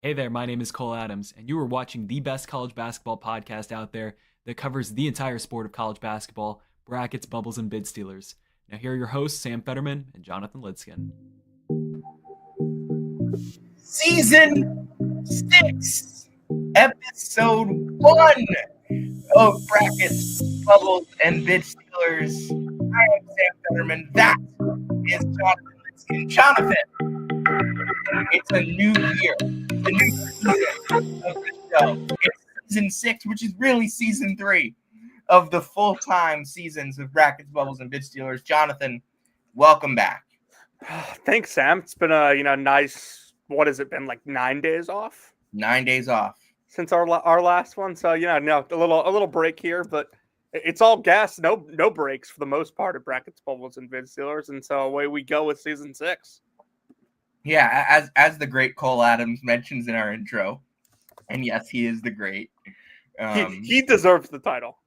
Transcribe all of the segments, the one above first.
Hey there, my name is Cole Adams, and you are watching the best college basketball podcast out there that covers the entire sport of college basketball, brackets, bubbles, and bid stealers. Now, here are your hosts, Sam Fetterman and Jonathan Lidskin. Season 6, Episode 1 of Brackets, Bubbles, and Bid Stealers. I am Sam Fetterman. That is Jonathan Lidskin. Jonathan, it's a new year. It's a new season of the show. It's Season 6, which is really Season 3 of the full-time seasons of Brackets, Bubbles, and Bid Stealers. Jonathan, welcome back. Thanks, Sam. It's been a nice. What has it been, like 9 days off? 9 days off since our last one. So a little break here, but it's all gas, no breaks for the most part of Brackets, Bubbles, and Bid Stealers, and so away we go with Season 6. Yeah, as the great Cole Adams mentions in our intro, and yes, he is the great. He deserves the title.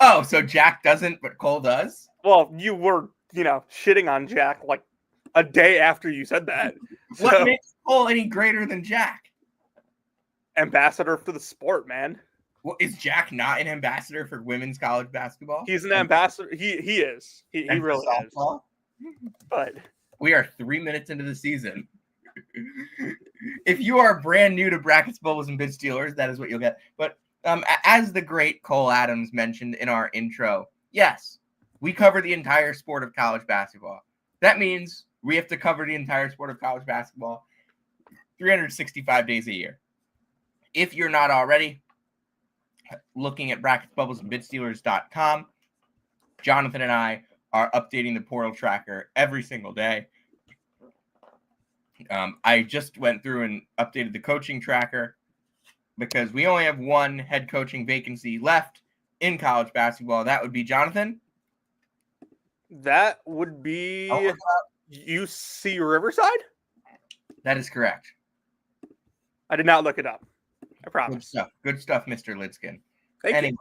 Oh, so Jack doesn't, but Cole does? Well, you were, shitting on Jack like a day after you said that. What makes Cole any greater than Jack? Ambassador for the sport, man. Well, is Jack not an ambassador for women's college basketball? He's an ambassador. He is. He really is. But we are 3 minutes into the season. If you are brand new to Brackets, Bubbles, and Bid Stealers, that is what you'll get. But as the great Cole Adams mentioned in our intro, yes, we cover the entire sport of college basketball. That means we have to cover the entire sport of college basketball 365 days a year. If you're not already looking at Brackets, Bubbles, and BidStealers.com, Jonathan and I are updating the portal tracker every single day. I just went through and updated the coaching tracker because we only have one head coaching vacancy left in college basketball. That would be Jonathan. That would be UC Riverside? That is correct. I did not look it up. I promise. Good stuff, Mr. Lidskin. Thank you.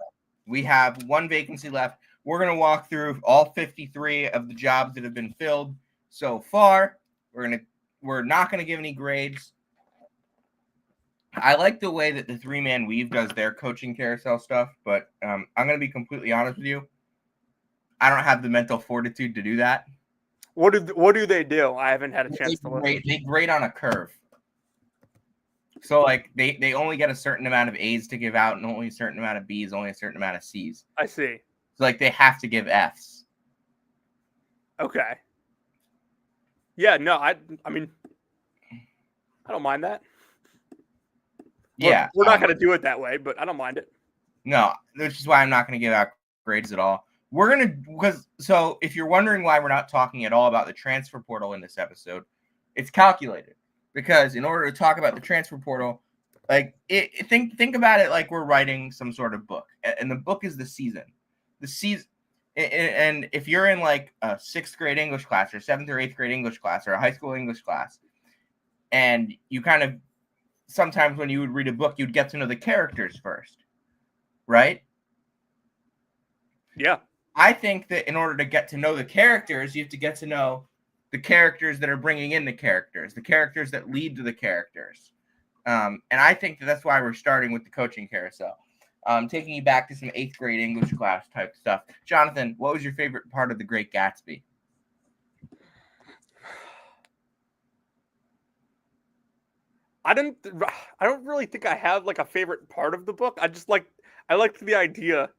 We have one vacancy left. We're going to walk through all 53 of the jobs that have been filled so far. We're not going to give any grades. I like the way that the three-man weave does their coaching carousel stuff, but I'm going to be completely honest with you. I don't have the mental fortitude to do that. What do they do? I haven't had a chance to look. They grade on a curve. So, like, they only get a certain amount of A's to give out and only a certain amount of B's, only a certain amount of C's. I see. So, like, they have to give F's. Okay. Yeah, no, I mean, I don't mind that. Yeah. We're not going to do it that way, but I don't mind it. No, which is why I'm not going to give out grades at all. So if you're wondering why we're not talking at all about the transfer portal in this episode, it's calculated. Because in order to talk about the transfer portal, like think about it like we're writing some sort of book, and the book is the season. The season, and if you're in like a 6th grade English class or 7th or 8th grade English class or a high school English class, and you kind of sometimes when you would read a book, you'd get to know the characters first, right? Yeah. I think that in order to get to know the characters, you have to get to know the characters that are bringing in the characters that lead to the characters. And I think that's why we're starting with the coaching carousel. Taking you back to some 8th grade English class type stuff. Jonathan, what was your favorite part of The Great Gatsby? I don't really think I have like a favorite part of the book. I liked the idea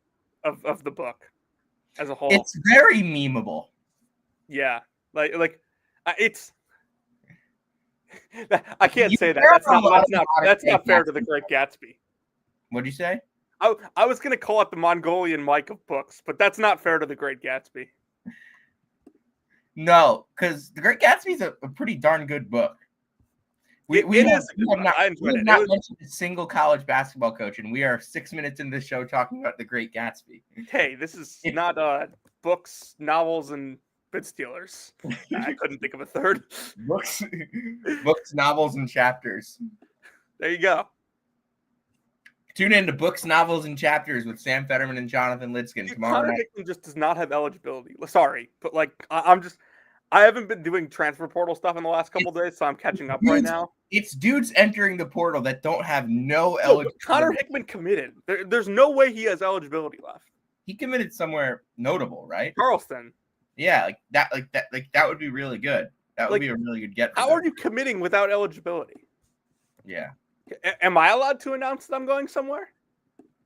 of the book as a whole. It's very memeable. Yeah. Like it's I can't say that. That's not fair to The Great Gatsby. What'd you say? I was going to call it the Mongolian Mike of books, but that's not fair to The Great Gatsby. No, because The Great Gatsby is a pretty darn good book. We have not mentioned a single college basketball coach, and we are 6 minutes into the show talking about The Great Gatsby. Hey, this is not books, novels, and Bid Stealers. I couldn't think of a third. Books, novels, and chapters. There you go. Tune in to Books, Novels, and Chapters with Sam Fetterman and Jonathan Lidskin tomorrow night. Connor just does not have eligibility. Sorry, but like I'm just I haven't been doing transfer portal stuff in the last couple days, so I'm catching up right now. It's dudes entering the portal that don't have no But eligibility. Connor Hickman committed. There's no way he has eligibility left. He committed somewhere notable, right? Charleston. Yeah, that would be really good. That would be a really good get. How are you committing without eligibility? Yeah. Am I allowed to announce that I'm going somewhere?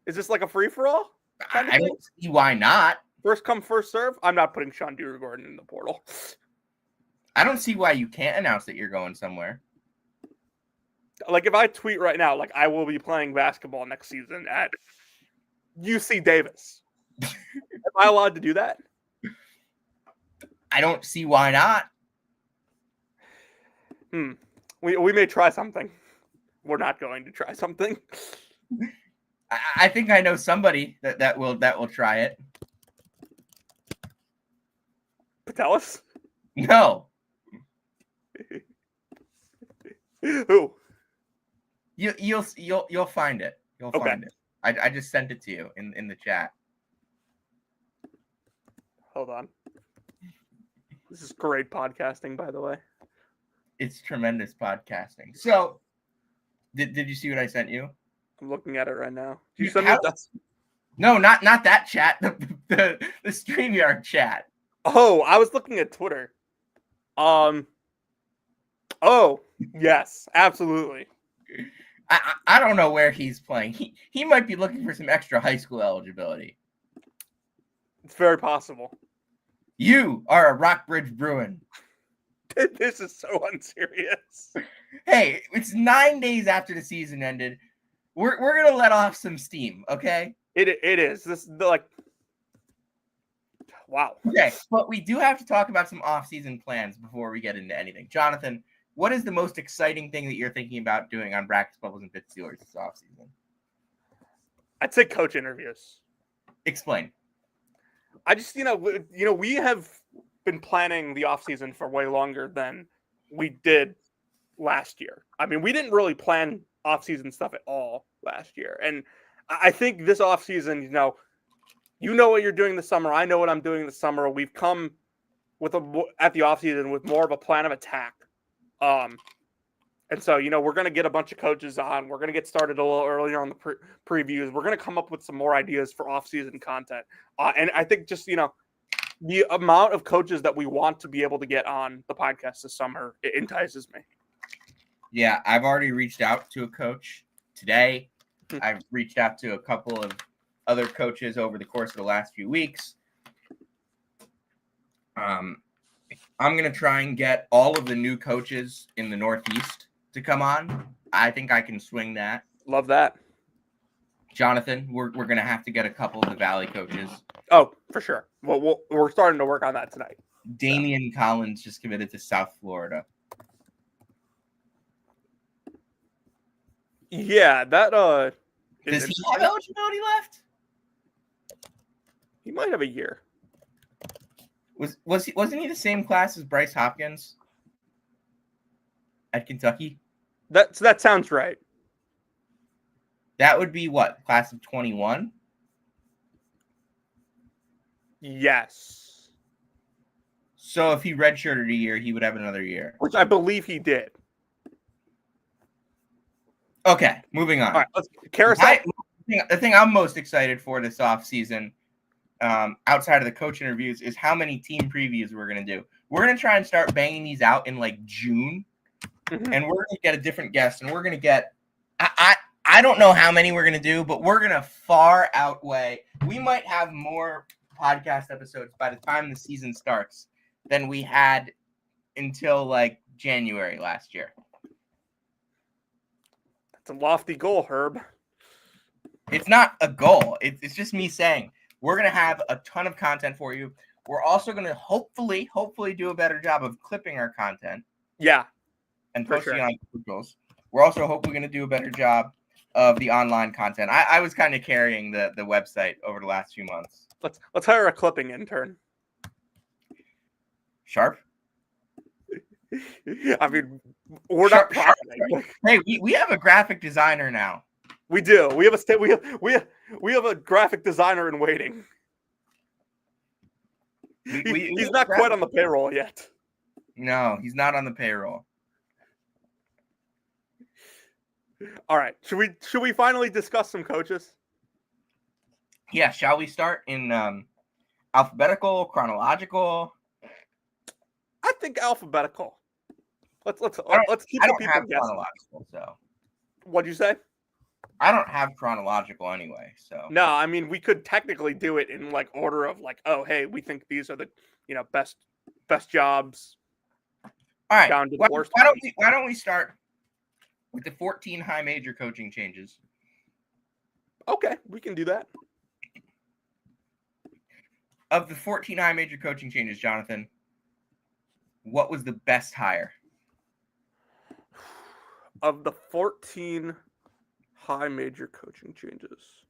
Is this like a free for all? I don't see why not. First come, first serve. I'm not putting Sean Gordon in the portal. I don't see why you can't announce that you're going somewhere. Like if I tweet right now, like I will be playing basketball next season at UC Davis. Am I allowed to do that? I don't see why not. We may try something. We're not going to try something. I think I know somebody that will try it. Patelis? No. Who? You'll find it. You'll find it. I just sent it to you in the chat. Hold on. This is great podcasting, by the way. It's tremendous podcasting. So, did you see what I sent you? I'm looking at it right now. Did you send me that? No, not that chat. The StreamYard chat. Oh, I was looking at Twitter. Oh, yes, absolutely. I don't know where he's playing. He might be looking for some extra high school eligibility. It's very possible. You are a Rockbridge Bruin. This is so unserious. Hey, it's 9 days after the season ended. We're gonna let off some steam, okay? It is. This like wow. Okay, but we do have to talk about some off-season plans before we get into anything. Jonathan, what is the most exciting thing that you're thinking about doing on Brackets, Bubbles, and Bit Steelers this offseason? I'd say coach interviews. Explain. I just, we have been planning the offseason for way longer than we did last year. I mean, we didn't really plan offseason stuff at all last year. And I think this offseason, you know what you're doing this summer. I know what I'm doing this summer. We've come at the offseason with more of a plan of attack. And so, we're going to get a bunch of coaches on. We're going to get started a little earlier on the previews. We're going to come up with some more ideas for off-season content. And I think just, the amount of coaches that we want to be able to get on the podcast this summer, it entices me. Yeah, I've already reached out to a coach today. I've reached out to a couple of other coaches over the course of the last few weeks. I'm going to try and get all of the new coaches in the Northeast to come on. I think I can swing that. Love that. Jonathan, we're going to have to get a couple of the Valley coaches. Oh, for sure. Well, we're starting to work on that tonight. Damian Collins just committed to South Florida. Yeah, that does he have eligibility left? He might have a year. Wasn't he the same class as Bryce Hopkins at Kentucky? That sounds right. That would be what, class of 21? Yes. So if he redshirted a year, he would have another year. Which I believe he did. Okay, moving on. All right, let's Carousel. The thing I'm most excited for this offseason, outside of the coach interviews, is how many team previews we're going to do. We're going to try and start banging these out in like June, and we're going to get a different guest, and we're going to get I don't know how many we're going to do, but we're going to far outweigh. We might have more podcast episodes by the time the season starts than we had until like January last year. That's a lofty goal, Herb. It's not a goal. It's just me saying we're going to have a ton of content for you. We're also going to hopefully do a better job of clipping our content. Yeah. And posting on Googles. We're also hopefully going to do a better job of the online content. I was kind of carrying the website over the last few months. Let's hire a clipping intern. Sharp? I mean, we're not profiting. Hey, we have a graphic designer now. We do. We have a graphic designer in waiting. He's not quite on the payroll yet. No, he's not on the payroll. All right. Should we finally discuss some coaches? Yeah, shall we start in alphabetical, chronological? I think alphabetical. Let's keep I the don't people have guessing. chronological, so What'd you say? I don't have chronological anyway. So No, I mean we could technically do it in like order of like, oh hey, we think these are the best jobs all right, down to the worst. why don't we start with the 14 high major coaching changes? Okay, we can do that. Of the 14 high major coaching changes, Jonathan, what was the best hire? Of the 14 high major coaching changes,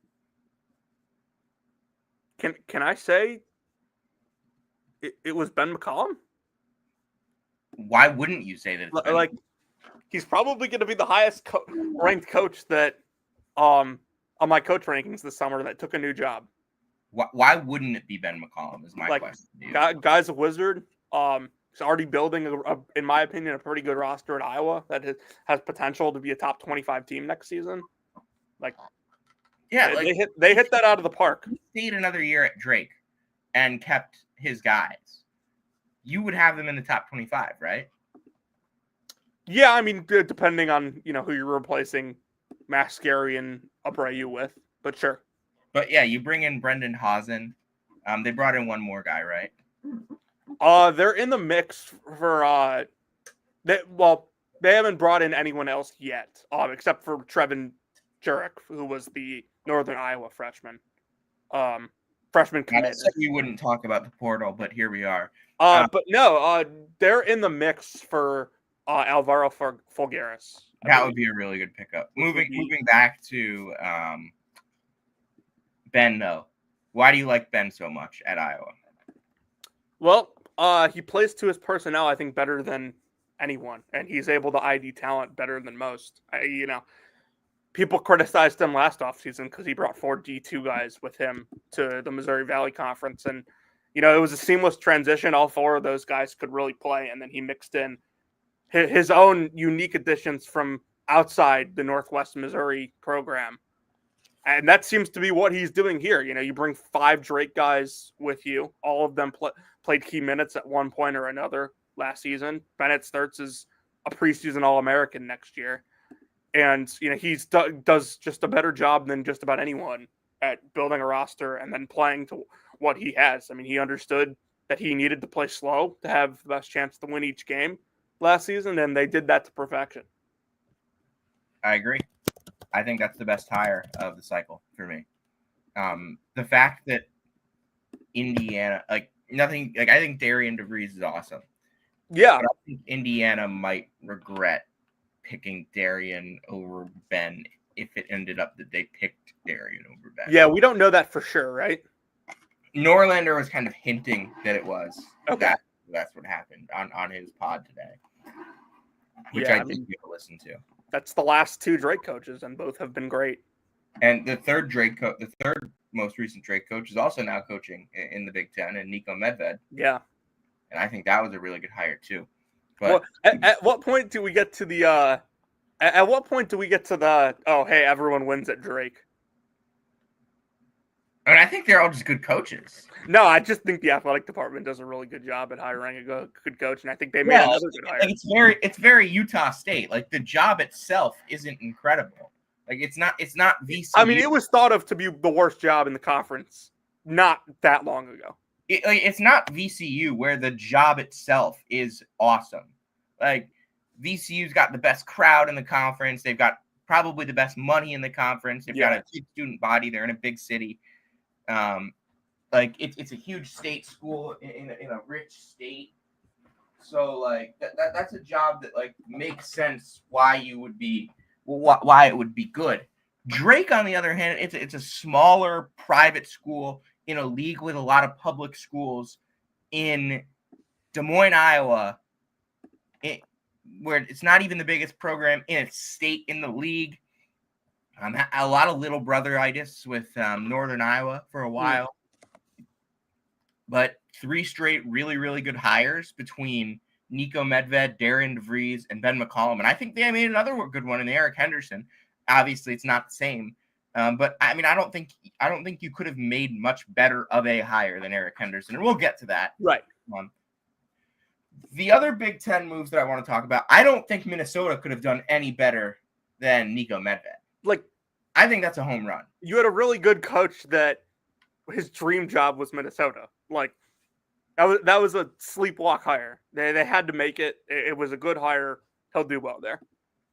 can I say it was Ben McCollum? Why wouldn't you say that? It's Ben? Like he's probably going to be the highest ranked coach that on my coach rankings this summer that took a new job. Why wouldn't it be Ben McCollum? Is my question. Guy's a wizard. He's already building, in my opinion, a pretty good roster at Iowa that has potential to be a top 25 team next season. Like, yeah, they hit that out of the park. If he stayed another year at Drake and kept his guys, you would have them in the top 25, right? Yeah, I mean, depending on who you're replacing Mascari and Abreu with, but sure. But yeah, you bring in Brendan Hausen. They brought in one more guy, right? They're in the mix for they haven't brought in anyone else yet, except for Trevin Jurek, who was the Northern Iowa freshman. Freshman committed. I said we wouldn't talk about the portal, but here we are. But no, they're in the mix for Alvaro Fulgaris. That would be a really good pickup. Moving back to Ben, though. Why do you like Ben so much at Iowa? Well, he plays to his personnel, I think, better than anyone, and he's able to ID talent better than most. People criticized him last offseason because he brought 4 D2 guys with him to the Missouri Valley Conference, and it was a seamless transition. All 4 of those guys could really play, and then he mixed in his own unique additions from outside the Northwest Missouri program. And that seems to be what he's doing here. You bring 5 Drake guys with you. All of them played key minutes at one point or another last season. Bennett Sturtz is a preseason All-American next year. And, he does just a better job than just about anyone at building a roster and then playing to what he has. I mean, he understood that he needed to play slow to have the best chance to win each game last season, and they did that to perfection. I agree. I think that's the best hire of the cycle for me. The fact that Indiana, I think Darian DeVries is awesome. Yeah. But I think Indiana might regret picking Darian over Ben if it ended up that they picked Darian over Ben. Yeah, we don't know that for sure, right? Norlander was kind of hinting that it was. Okay. That's what happened on his pod today, which I did listen to. That's the last 2 Drake coaches, and both have been great. And the third most recent Drake coach is also now coaching in the Big Ten, and Nico Medved. Yeah, and I think that was a really good hire too. But at what point do we get to the? At what point do we get to the? Oh, hey, everyone wins at Drake. I mean, I think they're all just good coaches. No, I just think the athletic department does a really good job at hiring a good coach, and I think they made another good hire. It's very Utah State. Like the job itself isn't incredible. Like it's not VCU. I mean, it was thought of to be the worst job in the conference not that long ago. It's not VCU where the job itself is awesome. Like VCU's got the best crowd in the conference. They've got probably the best money in the conference. They've got a big student body. They're in a big city. Like it's a huge state school in a rich state. So like that's a job that like makes sense why it would be good. Drake, on the other hand, it's a smaller private school in a league with a lot of public schools in Des Moines, Iowa, where it's not even the biggest program in its state in the league. A lot of little brother-itis with Northern Iowa for a while. But 3 straight really, really good hires between Nico Medved, Darren DeVries, and Ben McCollum. And I think they made another good one in Eric Henderson. Obviously, it's not the same. But I mean, I don't think you could have made much better of a hire than Eric Henderson. And we'll get to that. Right. The other Big Ten moves that I want to talk about, I don't think Minnesota could have done any better than Nico Medved. Like, I think that's a home run. You had a really good coach that his dream job was Minnesota. Like, that was a sleepwalk hire. They had to make it. It was a good hire. He'll do well there.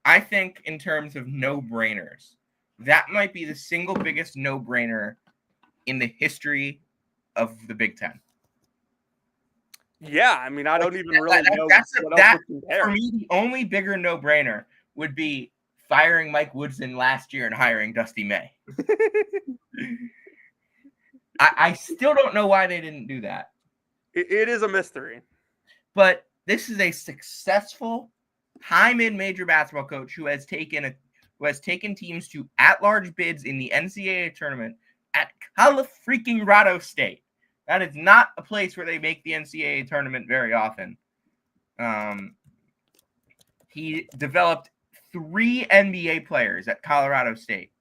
I think in terms of no-brainers, that might be the single biggest no-brainer in the history of the Big Ten. Yeah, I mean, I don't even really know what else to compare. For me, the only bigger no-brainer would be firing Mike Woodson last year and hiring Dusty May. I still don't know why they didn't do that. It is a mystery. But this is a successful high mid-major basketball coach who has taken teams to at-large bids in the NCAA tournament at Colorado State. That is not a place where they make the NCAA tournament very often. He developed 3 NBA players at Colorado State.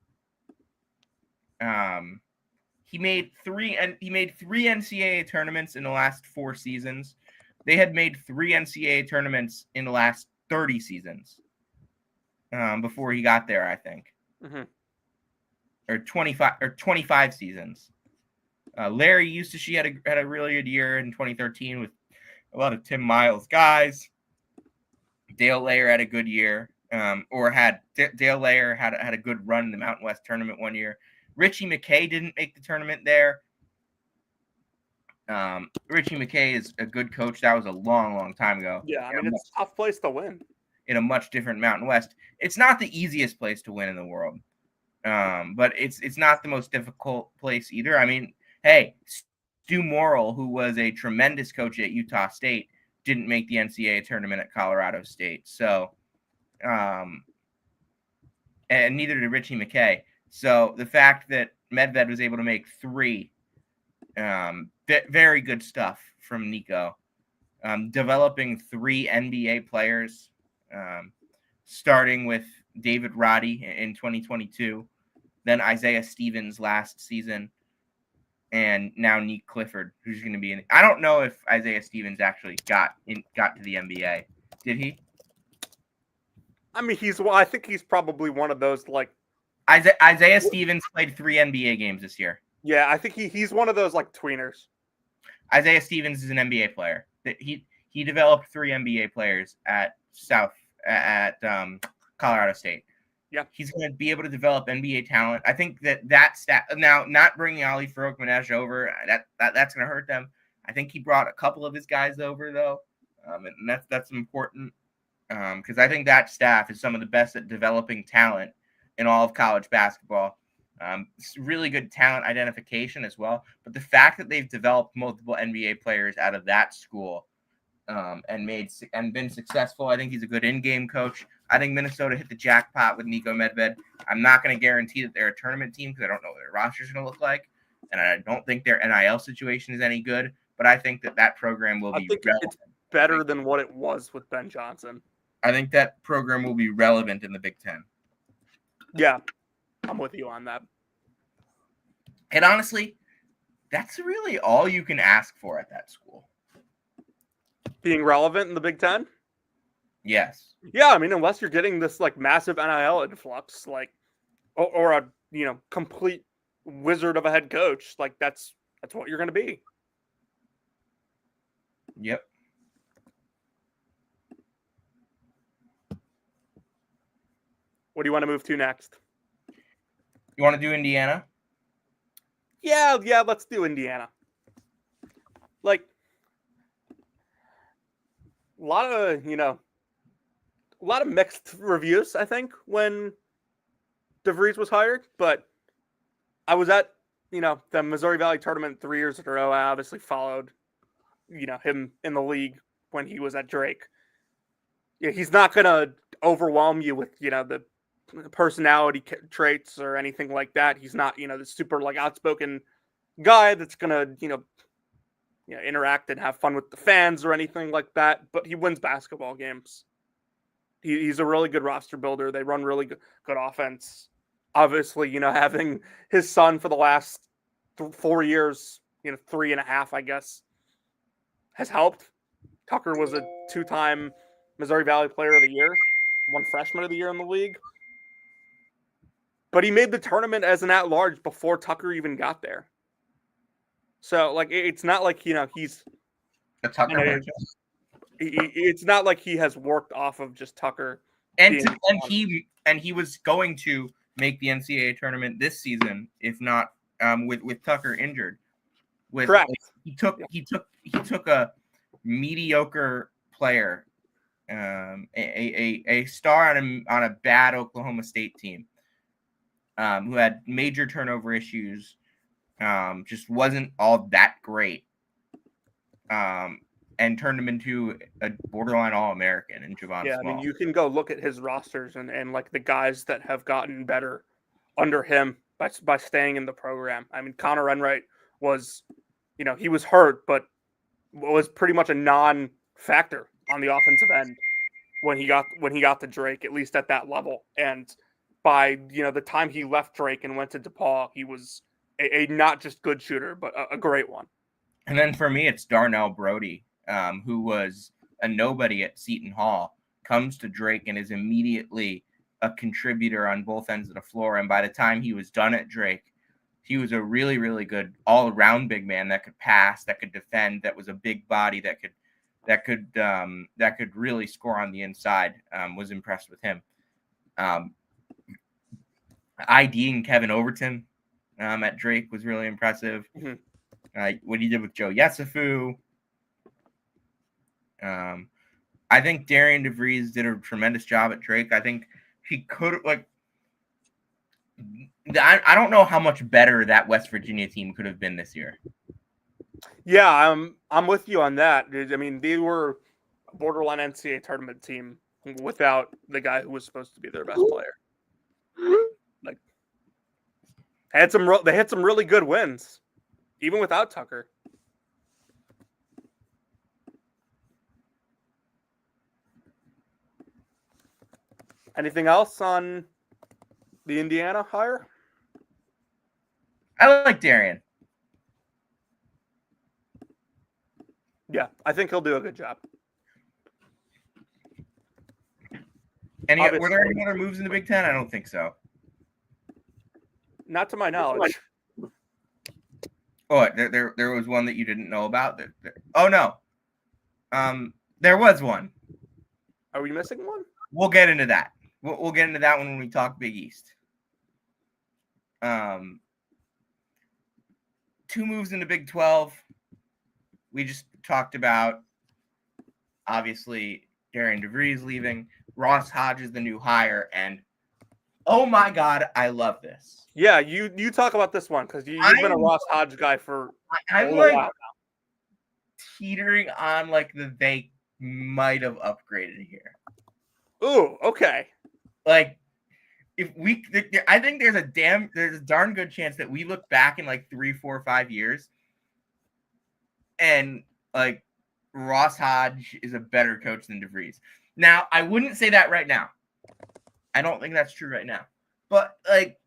He made 3 NCAA tournaments in the last 4 seasons. They had made 3 NCAA tournaments in the last 30 seasons before he got there, I think. Mm-hmm. Or 25 seasons. Larry Eustace had a really good year in 2013 with a lot of Tim Miles guys. Dale Layer had a good year, Dale Layer had a good run in the Mountain West tournament one year. Richie McKay didn't make the tournament there. Richie McKay is a good coach. That was a long, long time ago. Yeah, I mean, it's a tough place to win. In a much different Mountain West. It's not the easiest place to win in the world. But it's not the most difficult place either. I mean, hey, Stu Morrill, who was a tremendous coach at Utah State, didn't make the NCAA tournament at Colorado State. So, and neither did Richie McKay. So the fact that Medved was able to make 3, very good stuff from Nico. Developing 3 NBA players, starting with David Roddy in 2022, then Isaiah Stevens last season, and now Nick Clifford, who's going to be in. I don't know if Isaiah Stevens actually got to the NBA. Did he? I mean, I think he's probably one of those, like, Isaiah Stevens played 3 NBA games this year. Yeah, I think he's one of those, like, tweeners. Isaiah Stevens is an NBA player. He developed 3 NBA players at Colorado State. Yeah, he's going to be able to develop NBA talent. I think that stat now, not bringing Ali Farouk-Manesh over, that's going to hurt them. I think he brought a couple of his guys over though, and that's important because I think that staff is some of the best at developing talent in all of college basketball. It's really good talent identification as well. But the fact that they've developed multiple NBA players out of that school and been successful, I think he's a good in-game coach. I think Minnesota hit the jackpot with Nico Medved. I'm not going to guarantee that they're a tournament team because I don't know what their roster is going to look like, and I don't think their NIL situation is any good. But I think that program will be relevant. It's better than what it was with Ben Johnson. I think that program will be relevant in the Big Ten. Yeah, I'm with you on that. And honestly, that's really all you can ask for at that school. Being relevant in the Big Ten? Yes. Yeah, I mean, unless you're getting this like massive NIL influx, like, or a complete wizard of a head coach, like that's what you're going to be. Yep. What do you want to move to next? You want to do Indiana? Yeah, let's do Indiana. Like, a lot of mixed reviews, I think, when DeVries was hired, but I was at, the Missouri Valley tournament 3 years in a row. I obviously followed, him in the league when he was at Drake. Yeah, he's not going to overwhelm you with, the personality traits or anything like that. He's not, the super like outspoken guy that's going to, interact and have fun with the fans or anything like that. But he wins basketball games. He's a really good roster builder. They run really good offense. Obviously, having his son for the last 4 years, 3.5, I guess, has helped. Tucker was a 2-time Missouri Valley Player of the Year, one Freshman of the Year in the league. But he made the tournament as an at-large before Tucker even got there. So, it's not like, he's... The Tucker it's not like he has worked off of just Tucker. And he was going to make the NCAA tournament this season, if not with Tucker injured. Correct. He took a mediocre player, a star on a bad Oklahoma State team, who had major turnover issues, just wasn't all that great, and turned him into a borderline All-American in Javon Small. I mean, you can go look at his rosters and the guys that have gotten better under him by staying in the program. I mean, Connor Enright was, he was hurt, but was pretty much a non-factor on the offensive end when he got to Drake, at least at that level. And by the time he left Drake and went to DePaul, he was a not just good shooter, but a great one. And then for me, it's Darnell Brody, who was a nobody at Seton Hall, comes to Drake and is immediately a contributor on both ends of the floor. And by the time he was done at Drake, he was a really, really good all-around big man that could pass, that could defend, that was a big body that could really score on the inside. Was impressed with him. IDing Kevin Overton at Drake was really impressive. Mm-hmm. What he did with Joe Yesufu. I think Darian DeVries did a tremendous job at Drake. I think he could I don't know how much better that West Virginia team could have been this year. Yeah, I'm with you on that. I mean, they were a borderline NCAA tournament team without the guy who was supposed to be their best player. They had some really good wins, even without Tucker. Anything else on the Indiana hire? I like Darian. Yeah, I think he'll do a good job. Were there any other moves in the Big Ten? I don't think so. Not to my knowledge. Oh, there was one that you didn't know about. Oh no, there was one. Are we missing one? We'll get into that. We'll get into that when we talk Big East. 2 moves in the Big 12. We just talked about, obviously, Darian DeVries leaving. Ross Hodge is the new hire, and oh my God, I love this. Yeah, you talk about this one because you've been a Ross Hodge guy for I'm a like while now. Teetering on like they might have upgraded here. Ooh, okay. Like I think there's a darn good chance that we look back in like 3, 4, 5 years, and like Ross Hodge is a better coach than DeVries. Now, I wouldn't say that right now. I don't think that's true right now. But like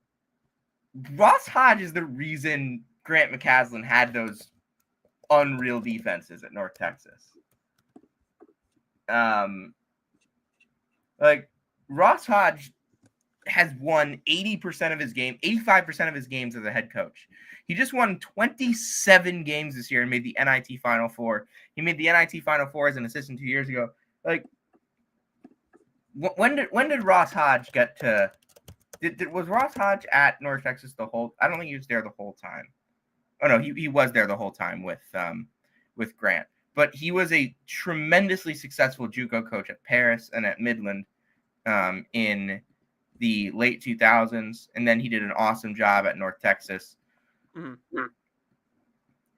Ross Hodge is the reason Grant McCaslin had those unreal defenses at North Texas. Like Ross Hodge has won 80% of his game, 85% of his games as a head coach. He just won 27 games this year and made the NIT Final Four. He made the NIT Final Four as an assistant 2 years ago. Like, when did Ross Hodge get to? Was Ross Hodge at North Texas the whole? I don't think he was there the whole time. Oh no, he was there the whole time with Grant. But he was a tremendously successful JUCO coach at Paris and at Midland in the late 2000s, and then he did an awesome job at North Texas. Mm-hmm.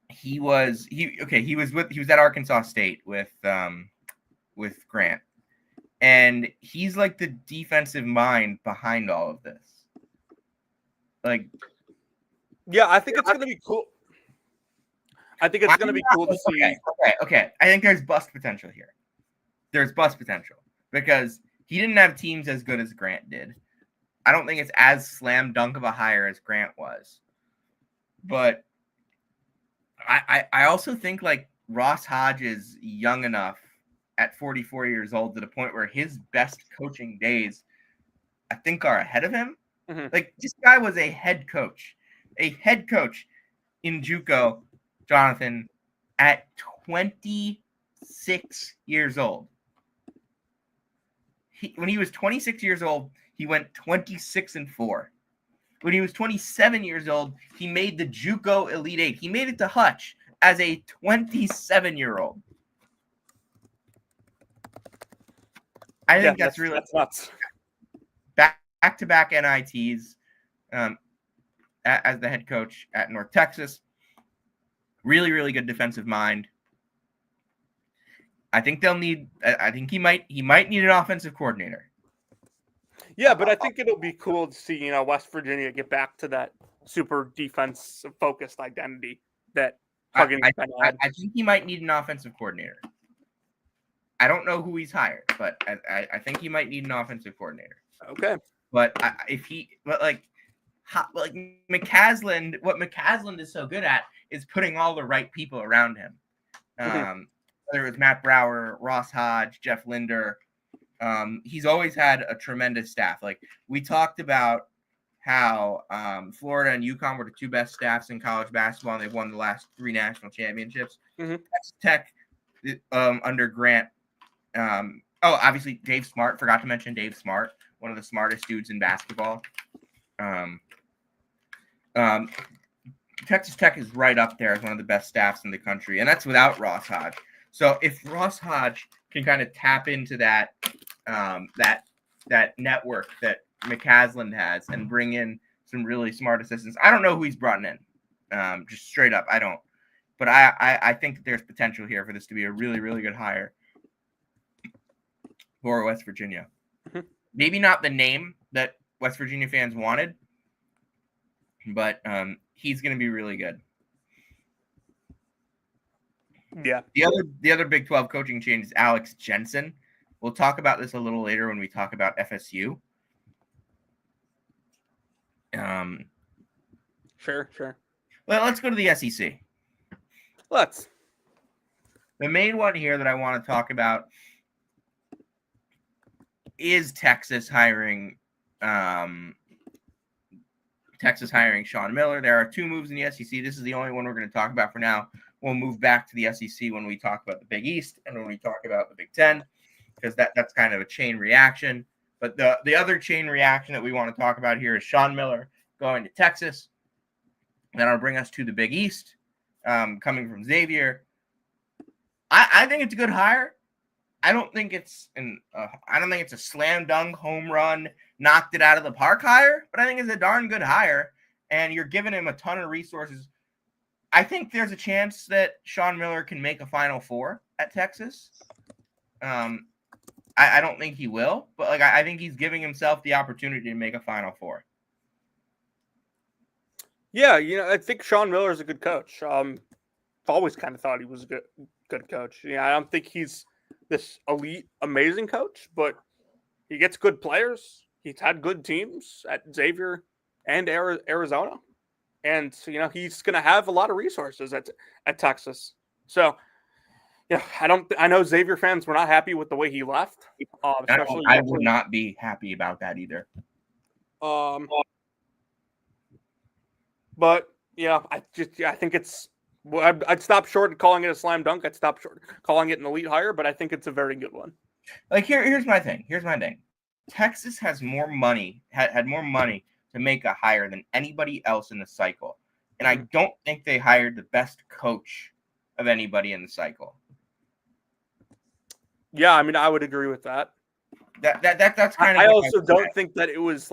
He was at Arkansas State with Grant, and he's like the defensive mind behind all of this. Like, yeah, I think it's going to be cool. I think it's going to be cool to see. Okay. I think there's bust potential here. There's bust potential because he didn't have teams as good as Grant did. I don't think it's as slam dunk of a hire as Grant was. But I also think like Ross Hodge is young enough at 44 years old to the point where his best coaching days, I think, are ahead of him. Mm-hmm. Like this guy was a head coach in JUCO, Jonathan, at 26 years old. When he was 26 years old, he went 26-4. When he was 27 years old, he made the JUCO Elite Eight. He made it to Hutch as a 27-year-old. I think that's nuts. Back-to-back NITs as the head coach at North Texas. Really, really good defensive mind. I think he might need an offensive coordinator. Yeah, but I think it'll be cool to see, West Virginia get back to that super defense-focused identity that Huggins had. I think he might need an offensive coordinator. I don't know who he's hired, but I think he might need an offensive coordinator. Okay. But McCasland, what McCasland is so good at is putting all the right people around him. Whether it was Matt Brower, Ross Hodge, Jeff Linder, he's always had a tremendous staff. Like we talked about how Florida and UConn were the two best staffs in college basketball, and they've won the last 3 national championships. Texas Tech under Grant. Obviously Dave Smart. Forgot to mention Dave Smart, one of the smartest dudes in basketball. Texas Tech is right up there as one of the best staffs in the country, and that's without Ross Hodge. So if Ross Hodge can kind of tap into that network that McCasland has and bring in some really smart assistants, I don't know who he's brought in. Just straight up, I don't. But I think that there's potential here for this to be a really, really good hire for West Virginia. Maybe not the name that West Virginia fans wanted, but he's going to be really good. Yeah. The other Big 12 coaching change is Alex Jensen. We'll talk about this a little later when we talk about FSU. Sure. Well, let's go to the SEC. Let's. The main one here that I want to talk about is Texas hiring Sean Miller. There are 2 moves in the SEC. This is the only one we're going to talk about for now. We'll move back to the SEC when we talk about the Big East and when we talk about the Big Ten, because that's kind of a chain reaction. But the other chain reaction that we want to talk about here is Sean Miller going to Texas. That'll bring us to the Big East, coming from Xavier. I think it's a good hire. I don't think it's a slam dunk home run, knocked it out of the park hire, but I think it's a darn good hire, and you're giving him a ton of resources. I think there's a chance that Sean Miller can make a Final Four at Texas. I don't think he will, but I think he's giving himself the opportunity to make a Final Four. Yeah, I think Sean Miller is a good coach. I've always kind of thought he was a good coach. I don't think he's this elite, amazing coach, but he gets good players. He's had good teams at Xavier and Arizona. And, he's going to have a lot of resources at Texas. So, I know Xavier fans were not happy with the way he left. I would not be happy about that either. But, I think it's, I'd stop short of calling it a slam dunk. I'd stop short of calling it an elite hire, but I think it's a very good one. Here's my thing. Texas has more money, had more money to make a hire than anybody else in the cycle. And I don't think they hired the best coach of anybody in the cycle. Yeah, I would agree with that. That's kind of. I also don't think that it was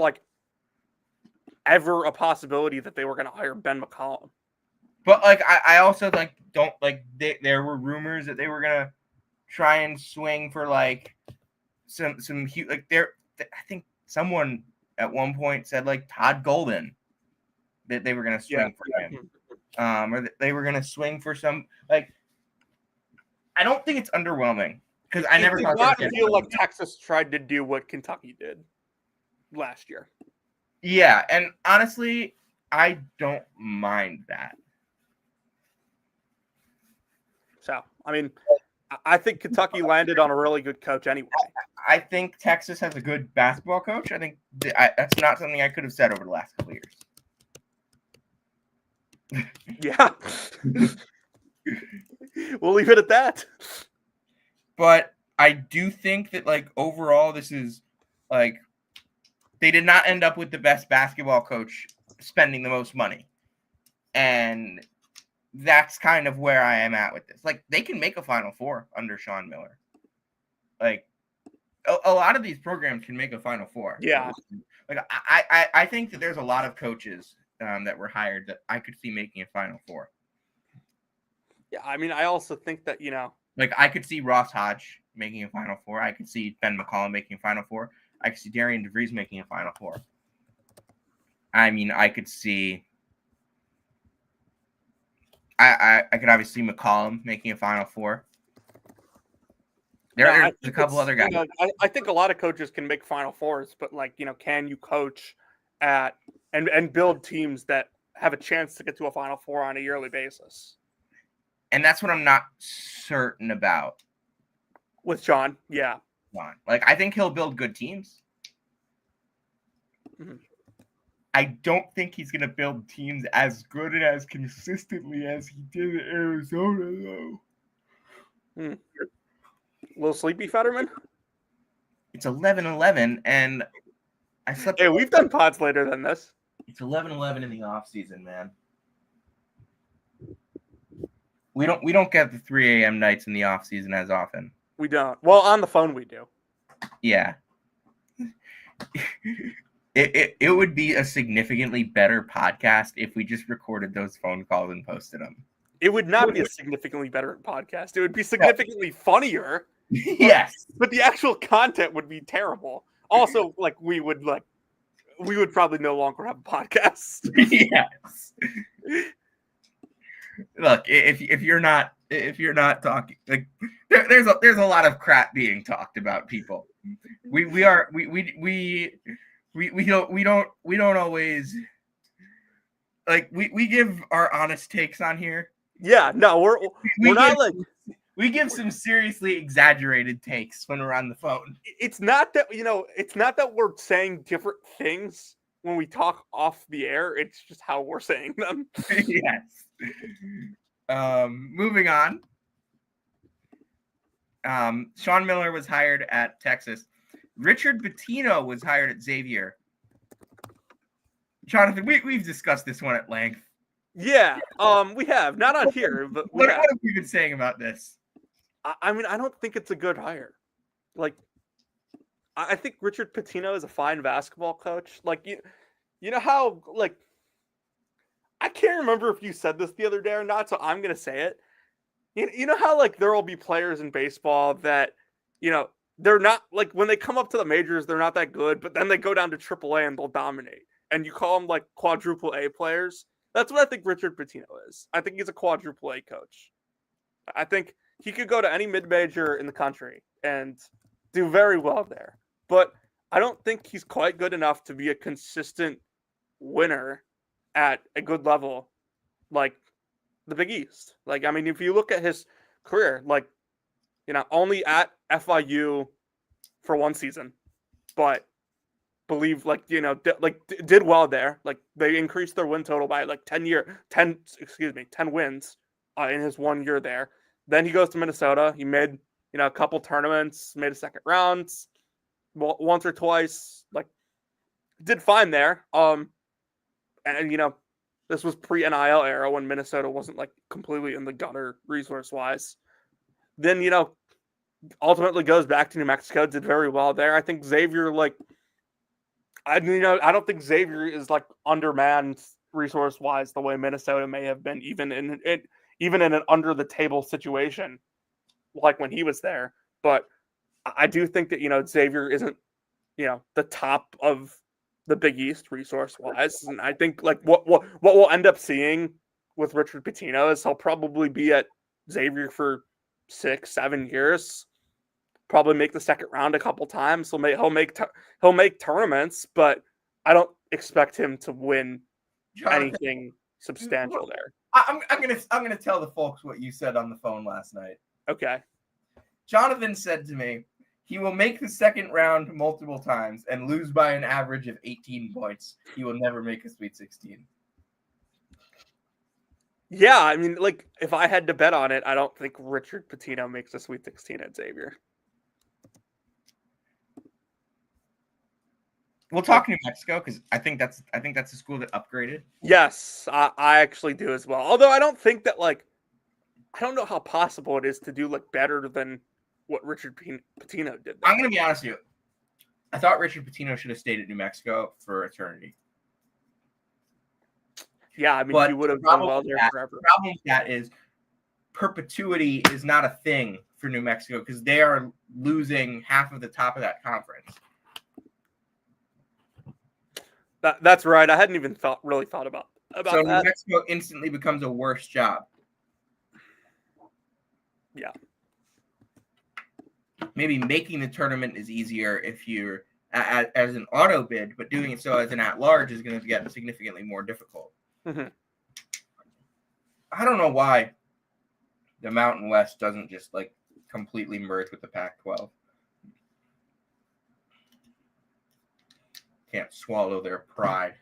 ever a possibility that they were going to hire Ben McCollum. But I also don't there were rumors that they were going to try and swing for some huge I think someone at one point said Todd Golden that they were going to swing for him. or they were going to swing for some, like, I don't think it's underwhelming because I never did thought not that feel like Texas tried to do what Kentucky did last year. Yeah, and honestly, I don't mind that. So, I mean, I think Kentucky landed on a really good coach anyway. I think Texas has a good basketball coach. I think that's not something I could have said over the last couple years. Yeah. We'll leave it at that. But I do think that, like, overall, this is, like, they did not end up with the best basketball coach spending the most money. And that's kind of where I am at with this. Like, they can make a Final Four under Sean Miller. Like, a lot of these programs can make a Final Four. Yeah. Like, I think that there's a lot of coaches that were hired that I could see making a Final Four. Yeah, I mean, I also think that, like, I could see Ross Hodge making a Final Four. I could see Ben McCollum making a Final Four. I could see Darian DeVries making a Final Four. I mean, I could see. I could obviously see McCollum making a Final Four. There's a couple other guys. I think a lot of coaches can make Final Fours, but, like, can you coach at and build teams that have a chance to get to a Final Four on a yearly basis? And that's what I'm not certain about with Sean. Yeah. Like, I think he'll build good teams. Mm-hmm. I don't think he's going to build teams as good and as consistently as he did at Arizona, though. A little sleepy, Fetterman? It's 11-11, and I slept. Hey, we've done pods later than this. It's 11-11 in the off season, man. We don't get the 3 a.m. nights in the off season as often. We don't. Well, on the phone we do. Yeah. It would be a significantly better podcast if we just recorded those phone calls and posted them. It would not be a significantly better podcast. It would be significantly funnier. Yes. But the actual content would be terrible. Also, like, we would probably no longer have a podcast. Yes. Look, if you're not talking, like, there's a lot of crap being talked about, people. We don't always, like, we give our honest takes on here. Yeah, no, we're not like, we give some seriously exaggerated takes when we're on the phone. It's not that we're saying different things when we talk off the air. It's just how we're saying them. Yes. Moving on. Sean Miller was hired at Texas. Richard Pitino was hired at Xavier. Jonathan, we've discussed this one at length. Yeah, we have. Not on here, but what have you been saying about this? I mean, I don't think it's a good hire. Like, I think Richard Pitino is a fine basketball coach. Like, you know how, like, I can't remember if you said this the other day or not, so I'm going to say it. You know how, like, there will be players in baseball that, they're not, like, when they come up to the majors, they're not that good, but then they go down to AAA and they'll dominate. And you call them, like, quadruple A players. That's what I think Richard Pitino is. I think he's a quadruple A coach. I think he could go to any mid-major in the country and do very well there. But I don't think he's quite good enough to be a consistent winner at a good level like the Big East. Like, I mean, if you look at his career, like, only at FIU for one season, but did well there. Like, they increased their win total by like 10 wins in his 1 year there. Then he goes to Minnesota. He made, a couple tournaments, made a second round once or twice, like, did fine there. And this was pre-NIL era when Minnesota wasn't, like, completely in the gutter resource-wise. Then, ultimately goes back to New Mexico, did very well there. I think Xavier, like, I don't think Xavier is, like, undermanned resource-wise the way Minnesota may have been, even in an under-the-table situation, like when he was there. But I do think that, Xavier isn't, the top of the Big East resource-wise. And I think, like, what we'll end up seeing with Richard Pitino is he'll probably be at Xavier for 6-7 years. Probably make the second round a couple times. He'll make tournaments, but I don't expect him to win anything substantial there. I'm gonna tell the folks what you said on the phone last night. Okay. Jonathan said to me, he will make the second round multiple times and lose by an average of 18 points. He will never make a Sweet 16. Yeah, I mean, like, if I had to bet on it, I don't think Richard Pitino makes a Sweet 16 at Xavier. We'll talk New Mexico because I think that's a school that upgraded. Yes, I actually do as well. Although I don't think that, like, I don't know how possible it is to do, like, better than what Richard Pitino did there. I'm going to be honest with you. I thought Richard Pitino should have stayed at New Mexico for eternity. Yeah, I mean, But he would have done well there forever. The problem with that is perpetuity is not a thing for New Mexico because they are losing half of the top of that conference. That's right. I hadn't even really thought about so that. New Mexico instantly becomes a worse job. Yeah. Maybe making the tournament is easier if you're as an auto bid, but doing it so as an at-large is going to get significantly more difficult. Mm-hmm. I don't know why the Mountain West doesn't just like completely merge with the Pac-12. Can't swallow their pride.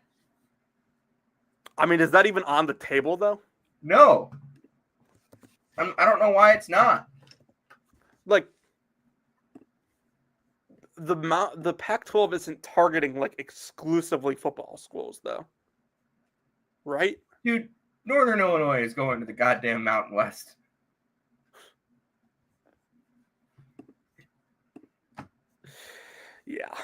I mean, is that even on the table, though? No. I don't know why it's not. Like, the Pac-12 isn't targeting, like, exclusively football schools, though. Right? Dude, Northern Illinois is going to the goddamn Mountain West. Yeah.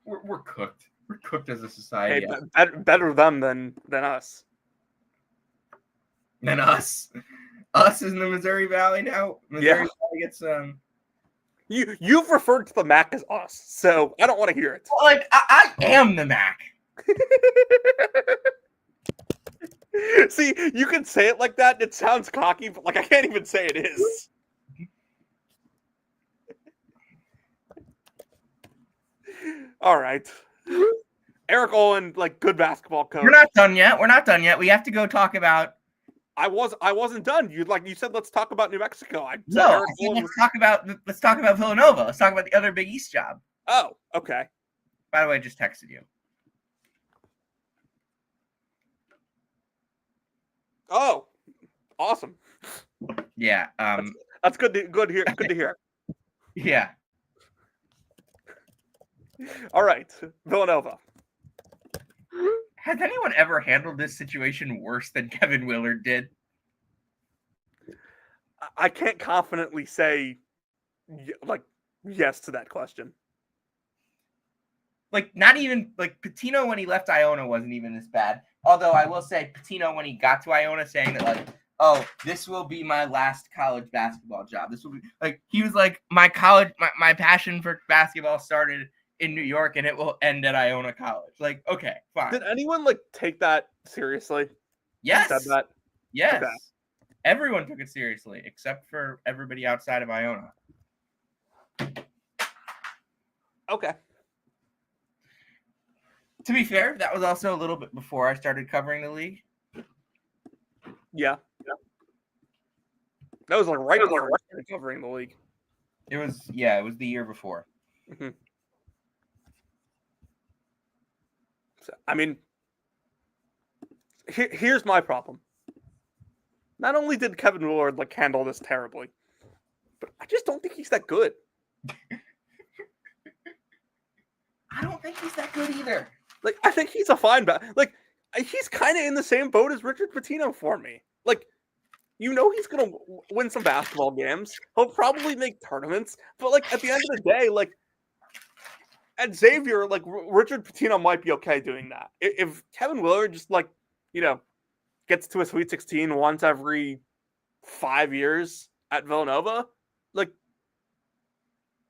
We're cooked. We're cooked as a society. Hey, better them than us. Than us. Us in the Missouri Valley now. Missouri Valley gets You've referred to the MAC as us, so I don't want to hear it. Well, like I am the MAC. See, you can say it like that. It sounds cocky, but like I can't even say it is. All right. Eric Olin, like, good basketball coach. We're not done yet. We have to go talk about. I wasn't done. You said let's talk about New Mexico. Let's talk about Villanova. Let's talk about the other Big East job. Oh, okay. By the way, I just texted you. Oh, awesome. Yeah. That's good to hear. Yeah. All right, Villanova. Has anyone ever handled this situation worse than Kevin Willard did? I can't confidently say, like, yes to that question. Like, not even, like, Pitino when he left Iona wasn't even this bad. Although I will say, Pitino when he got to Iona saying that, like, oh, this will be my last college basketball job. This will be, like, he was like, my passion for basketball started in New York and it will end at Iona College. Like, okay, fine. Did anyone, like, take that seriously? Yes. Said that? Yes. Okay. Everyone took it seriously, except for everybody outside of Iona. Okay. To be fair, that was also a little bit before I started covering the league. Yeah. That was like right before I started covering the league. It was the year before. Mm-hmm. So, I mean, here's my problem. Not only did Kevin Willard like handle this terribly, but I just don't think he's that good. I don't think he's that good either. Like, I think he's a fine like, he's kind of in the same boat as Richard Pitino for me. Like, you know he's going to win some basketball games. He'll probably make tournaments. But, like, at the end of the day, like, at Xavier, like, Richard Pitino might be okay doing that. If Kevin Willard just, like, you know, gets to a Sweet 16 once every 5 years at Villanova, like,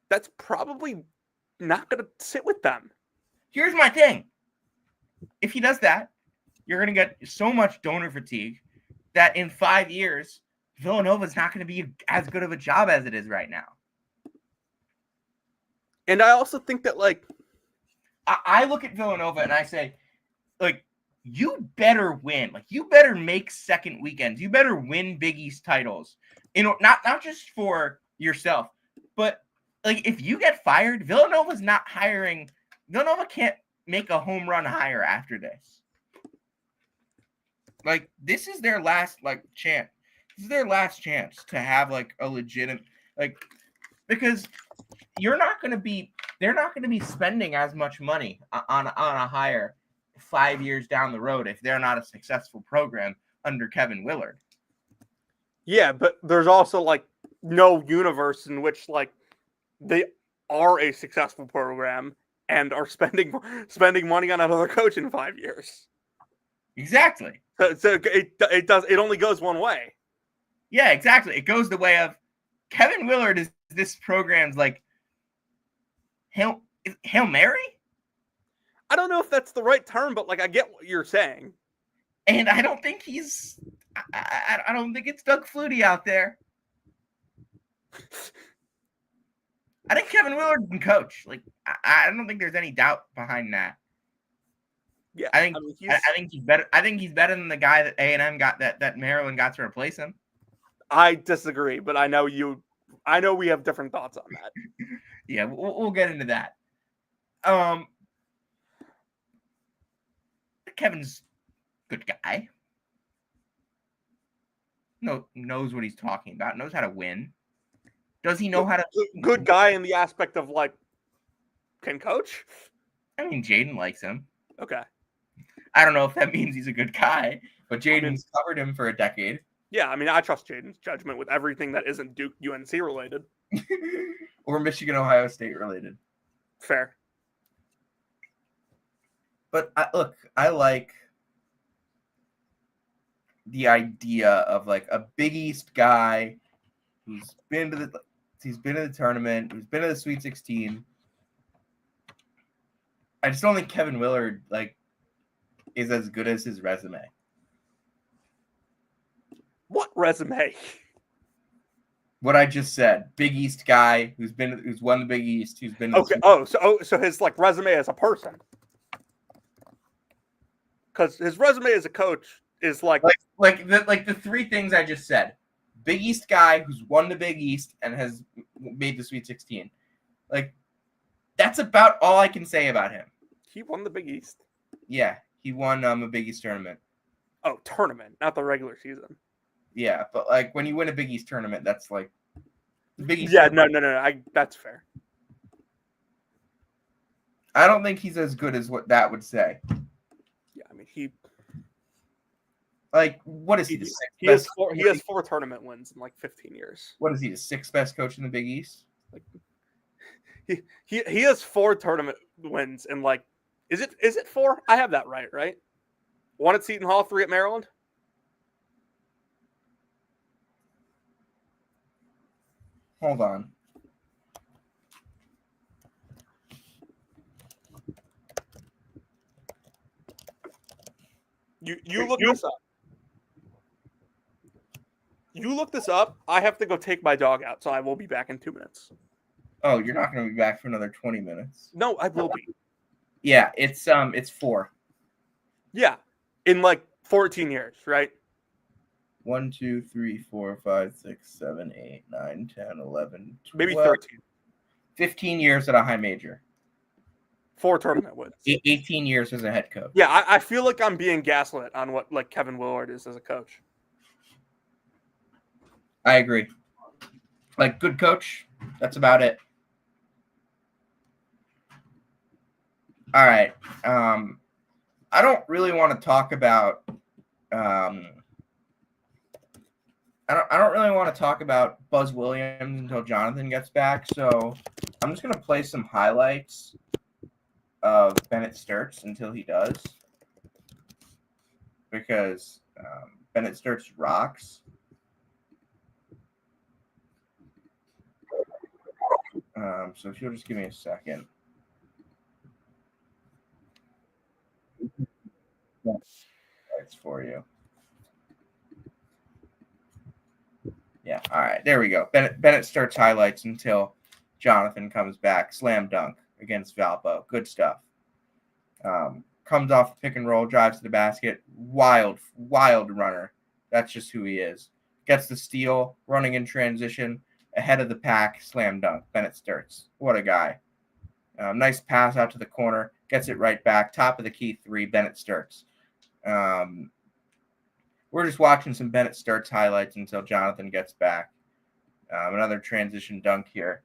that's probably not going to sit with them. Here's my thing. If he does that, you're going to get so much donor fatigue that in 5 years, Villanova is not going to be as good of a job as it is right now. And I also think that, like, I look at Villanova and I say, like, you better win. Like, you better make second weekends. You better win Big East titles. You know, not just for yourself, but like if you get fired, Villanova's not hiring. Villanova can't make a home run hire after this. Like, this is their last chance. This is their last chance to have like a legitimate, like, because they're not going to be spending as much money on a hire 5 years down the road if they're not a successful program under Kevin Willard. Yeah, but there's also like no universe in which like they are a successful program and are spending money on another coach in 5 years. Exactly. So it only goes one way. Yeah, exactly. It goes the way of Kevin Willard is this program's like Hail Mary? I don't know if that's the right term, but like I get what you're saying. And I don't think he's I don't think it's Doug Flutie out there. I think Kevin Willard can coach. Like I don't think there's any doubt behind that. Yeah, I think he's better. I think he's better than the guy that A&M got that Maryland got to replace him. I disagree, but I know we have different thoughts on that. Yeah, we'll get into that. Kevin's a good guy. Knows what he's talking about. Knows how to win. Does he know how to? Good guy in the aspect of like can coach. I mean, Jaden likes him. Okay. I don't know if that means he's a good guy, but Jaden's covered him for a decade. Yeah, I mean, I trust Jaden's judgment with everything that isn't Duke UNC related. Or Michigan Ohio State related. Fair. But I like the idea of like a Big East guy who's been to the tournament, who's been to the Sweet 16. I just don't think Kevin Willard like is as good as his resume. What resume? What I just said. Big East guy who's won the Big East, who's been okay. So his like resume as a person. Because his resume as a coach is like the three things I just said. Big East guy who's won the Big East and has made the Sweet 16. Like, that's about all I can say about him. He won the Big East? Yeah, he won a Big East tournament. Oh, tournament, not the regular season. Yeah, but like when you win a Big East tournament, that's like the Big East. Yeah, tournament. no. That's fair. I don't think he's as good as what that would say. Yeah, I mean he. Like, what is he? He has 4 tournament wins in like 15 years. What is he? The 6th best coach in the Big East? Like, he has 4 tournament wins in like. Is it 4? I have that right? 1 at Seton Hall, 3 at Maryland. Hold on. You look this up. You look this up. I have to go take my dog out, so I will be back in 2 minutes. Oh, you're not going to be back for another 20 minutes. No, I will be. Yeah, it's 4. Yeah, in like 14 years, right? 1, 2, 3, 4, 5, 6, 7, 8, 9, 10, 11, 12, maybe 13. 15 years at a high major. 4 tournament wins. 18 years as a head coach. Yeah, I feel like I'm being gaslit on what like Kevin Willard is as a coach. I agree. Like, good coach. That's about it. All right. I don't really want to talk about. I don't really want to talk about Buzz Williams until Jonathan gets back. So I'm just gonna play some highlights of Bennett Sturts until he does, because Bennett Sturts rocks. So if you'll just give me a second. for you. Yeah, all right, there we go. Bennett starts highlights until Jonathan comes back. Slam dunk against Valpo. Good stuff. Comes off the pick and roll, drives to the basket. Wild runner. That's just who he is. Gets the steal, running in transition, ahead of the pack, slam dunk. Bennett Sturts. What a guy. Nice pass out to the corner. Gets it right back. Top of the key three, Bennett Sturts. We're just watching some Bennett Sturts highlights until Jonathan gets back. Another transition dunk here.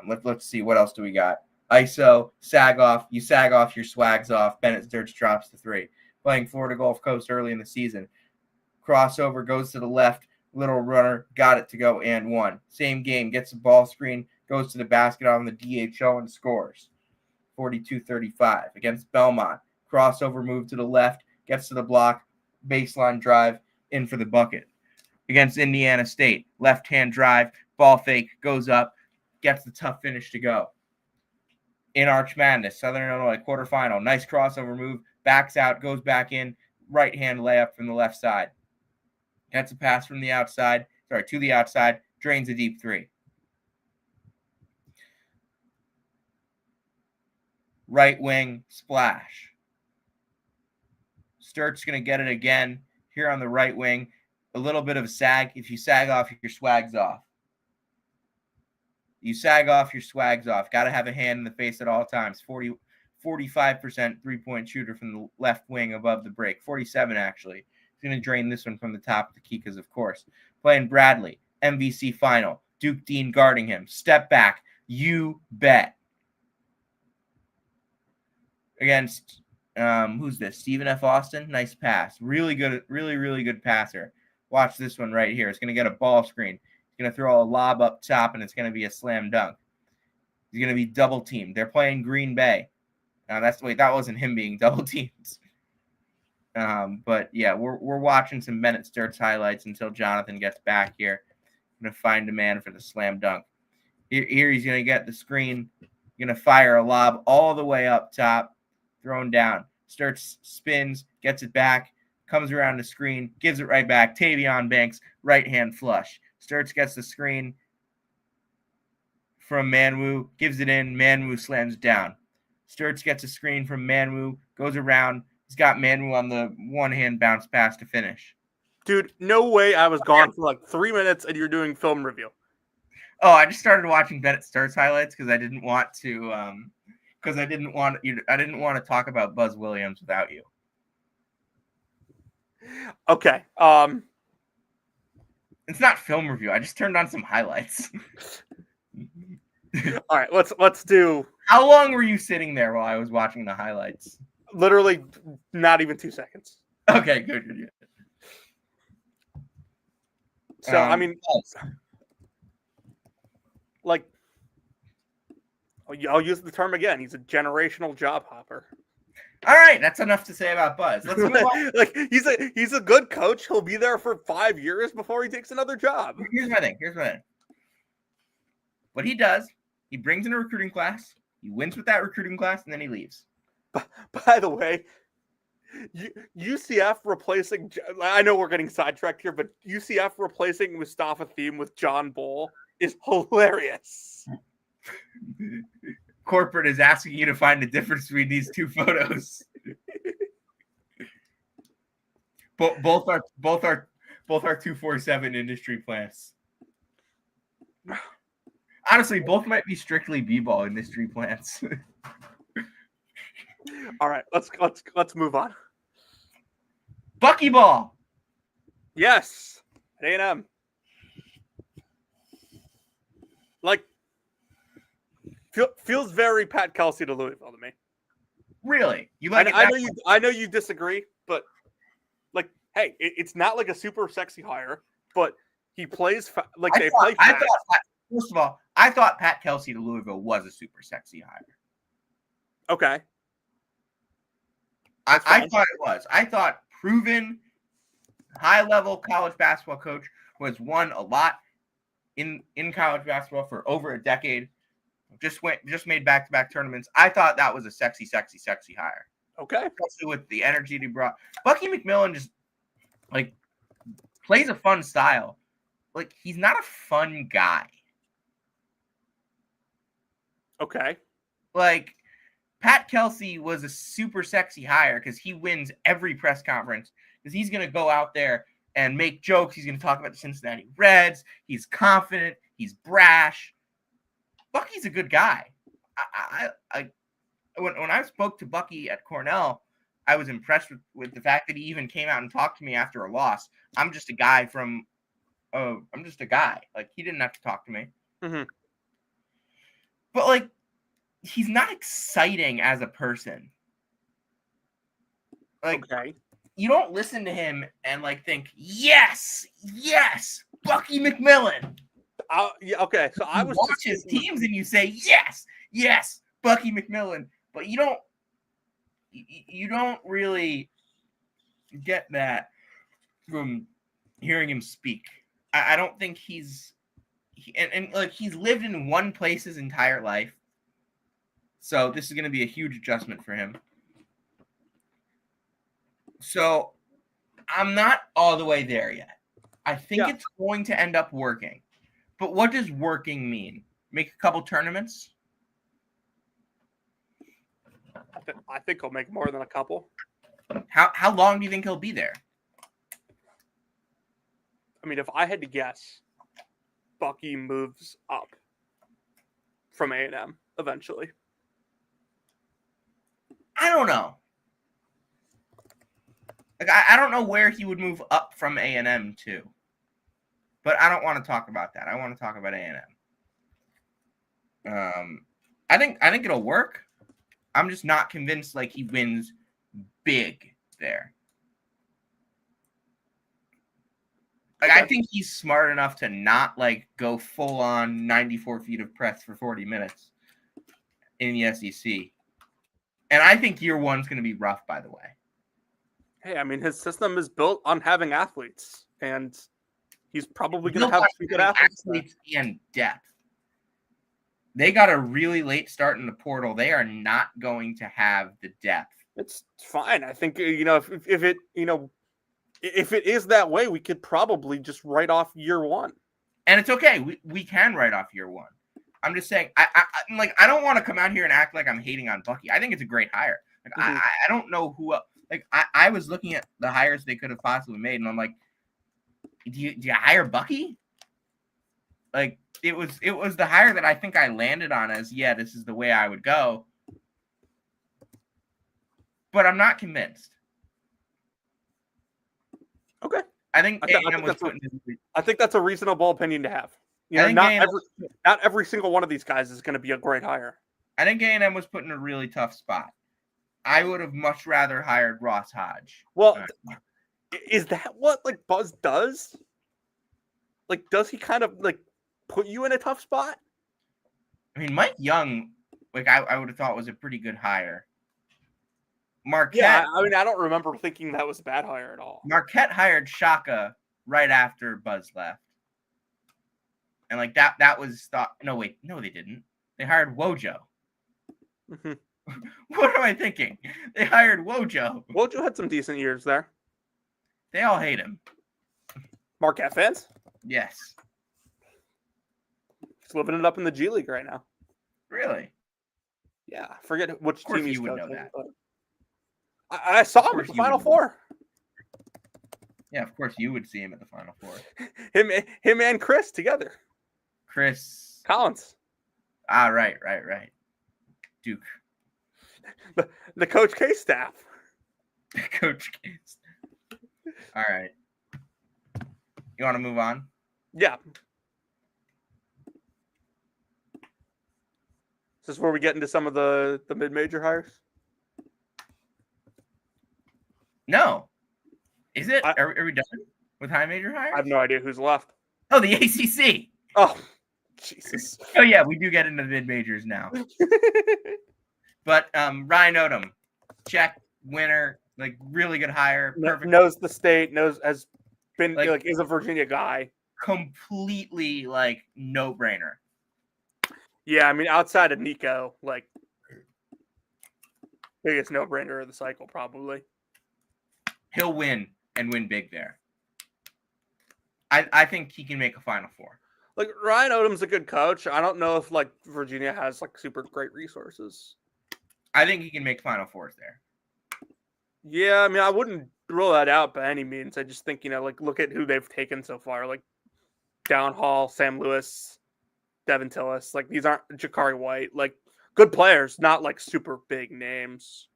Let's see. What else do we got? ISO, sag off. You sag off, your swag's off. Bennett Sturts drops the three. Playing Florida Gulf Coast early in the season. Crossover, goes to the left. Little runner, got it to go and one. Same game, gets the ball screen, goes to the basket on the DHO and scores. 42-35 against Belmont. Crossover move to the left, gets to the block, baseline drive, in for the bucket. Against Indiana State, left-hand drive, ball fake, goes up, gets the tough finish to go. In Arch Madness, Southern Illinois quarterfinal, nice crossover move, backs out, goes back in, right-hand layup from the left side. Gets a pass from the outside, to the outside, drains a deep three. Right wing, splash. Sturt's going to get it again here on the right wing. A little bit of a sag. If you sag off, your swag's off. You sag off, your swag's off. Got to have a hand in the face at all times. 45% three-point shooter from the left wing above the break. 47, actually. He's going to drain this one from the top of the key because, of course, playing Bradley, MVC final. Duke Dean guarding him. Step back. You bet. Against, who's this? Stephen F. Austin. Nice pass. Really good, really good passer. Watch this one right here. It's going to get a ball screen. He's going to throw a lob up top, and it's going to be a slam dunk. He's going to be double teamed. They're playing Green Bay. That wasn't him being double teamed. But yeah, we're watching some Bennett Sturts highlights until Jonathan gets back here. I'm going to find a man for the slam dunk. Here he's going to get the screen. Going to fire a lob all the way up top, thrown down. Sturts spins, gets it back, comes around the screen, gives it right back. Tavion Banks, right hand flush. Sturts gets the screen from Manwu, gives it in. Manwu slams down. Sturts gets a screen from Manwu, goes around. He's got Manwu on the one-hand bounce pass to finish. Dude, no way I was gone for like 3 minutes and you're doing film review. Oh, I just started watching Bennett Sturts highlights because I didn't want to talk about Buzz Williams without you. Okay. It's not film review. I just turned on some highlights. All right, let's do. How long were you sitting there while I was watching the highlights? Literally not even 2 seconds. Okay, good. So, I mean, like, I'll use the term again. He's a generational job hopper. All right, that's enough to say about Buzz. Let's move on. Like, he's a good coach. He'll be there for 5 years before he takes another job. Here's my thing. What he does, he brings in a recruiting class. He wins with that recruiting class, and then he leaves. By the way, UCF replacing, I know we're getting sidetracked here, but UCF replacing Mustafa Thiem with John Bull is hilarious. Corporate is asking you to find the difference between these two photos. both are 247 industry plants. Honestly, both might be strictly b-ball industry plants. All right, let's move on. Buckyball. Yes, at A&M. Like, feels very Pat Kelsey to Louisville to me. Really? You like? I know you disagree, but like, hey, it's not like a super sexy hire, but he plays play fast. First of all, I thought Pat Kelsey to Louisville was a super sexy hire. Okay. I thought it was. I thought proven high-level college basketball coach who has won a lot in college basketball for over a decade. Just made back-to-back tournaments. I thought that was a sexy hire. Okay. Especially with the energy he brought. Bucky McMillan just like plays a fun style. Like he's not a fun guy. Okay. Like Pat Kelsey was a super sexy hire because he wins every press conference because he's going to go out there and make jokes. He's going to talk about the Cincinnati Reds. He's confident. He's brash. Bucky's a good guy. When I spoke to Bucky at Cornell, I was impressed with the fact that he even came out and talked to me after a loss. I'm just a guy. Like he didn't have to talk to me. Mm-hmm. But like, he's not exciting as a person. Like, okay. You don't listen to him and like think, yes, Bucky McMillan. Yeah, okay. So I was watch his teams and you say, yes, Bucky McMillan. But you don't really get that from hearing him speak. I don't think he's lived in one place his entire life. So this is going to be a huge adjustment for him. So I'm not all the way there yet. I think it's going to end up working. But what does working mean? Make a couple tournaments? I think he'll make more than a couple. How long do you think he'll be there? I mean, if I had to guess, Bucky moves up from A&M eventually. I don't know. Like I don't know where he would move up from A&M to. But I don't want to talk about that. I want to talk about A&M. I think it'll work. I'm just not convinced like he wins big there. Like I think he's smart enough to not like go full on 94 feet of press for 40 minutes in the SEC. And I think year one's going to be rough, by the way. Hey, I mean, his system is built on having athletes, and he's probably going to have some good athletes and depth. They got a really late start in the portal. They are not going to have the depth. It's fine. I think if it is that way, we could probably just write off year one. And it's okay. We can write off year one. I'm just saying. I don't want to come out here and act like I'm hating on Bucky. I think it's a great hire. Like I don't know who else. Like I was looking at the hires they could have possibly made, and I'm like, do you hire Bucky? Like it was the hire that I think I landed on as this is the way I would go. But I'm not convinced. Okay. I think that's a reasonable opinion to have. Not every single one of these guys is going to be a great hire. I think A&M was put in a really tough spot. I would have much rather hired Ross Hodge. Well, is that what like Buzz does? Like, does he kind of like put you in a tough spot? I mean, Mike Young, like I would have thought was a pretty good hire. Marquette. Yeah, I mean, I don't remember thinking that was a bad hire at all. Marquette hired Shaka right after Buzz left. And like that was thought. No, wait, no, they didn't. They hired Wojo. Mm-hmm. What am I thinking? They hired Wojo. Wojo had some decent years there. They all hate him. Marquette fans? Yes. He's living it up in the G League right now. Really? Yeah, I forget which team he's would know that. I saw him at the Final Four. Yeah, of course you would see him at the Final Four. Him and Chris together. Chris Collins. Ah, right. Duke. The Coach K staff. Coach K. All right. You want to move on? Yeah. Is this where we get into some of the mid-major hires? No. Is it? Are we done with high major hires? I have no idea who's left. Oh, the ACC. Oh, Jesus. Oh, yeah, we do get into the mid-majors now. But Ryan Odom, check, winner, like really good hire. Perfect. Knows the state, has been like is a Virginia guy. Completely like no-brainer. Yeah, I mean outside of Nico, like biggest no-brainer of the cycle, probably. He'll win and win big there. I think he can make a Final Four. Like, Ryan Odom's a good coach. I don't know if like Virginia has like super great resources. I think he can make Final Fours there. Yeah, I mean, I wouldn't rule that out by any means. I just think, like, look at who they've taken so far. Like, Downhall, Sam Lewis, Devin Tillis. Like, these aren't Jakari White. Like, good players, not, like, super big names.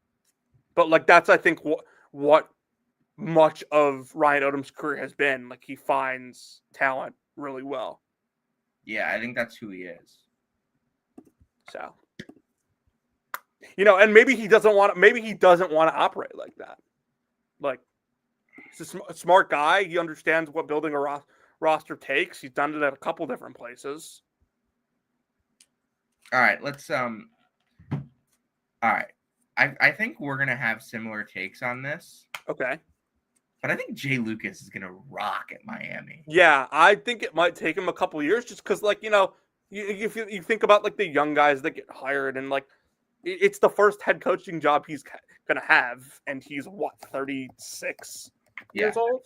But, like, that's, I think, what much of Ryan Odom's career has been. Like, he finds talent really well. Yeah, I think that's who he is. So... and maybe he doesn't want to operate like that. Like, he's a smart guy. He understands what building a roster takes. He's done it at a couple different places. All right, let's all right. I think we're gonna have similar takes on this. Okay. But I think Jay Lucas is gonna rock at Miami. Yeah, I think it might take him a couple years just because, like, if you think about like the young guys that get hired and like. It's the first head coaching job he's going to have, and he's, 36 years old?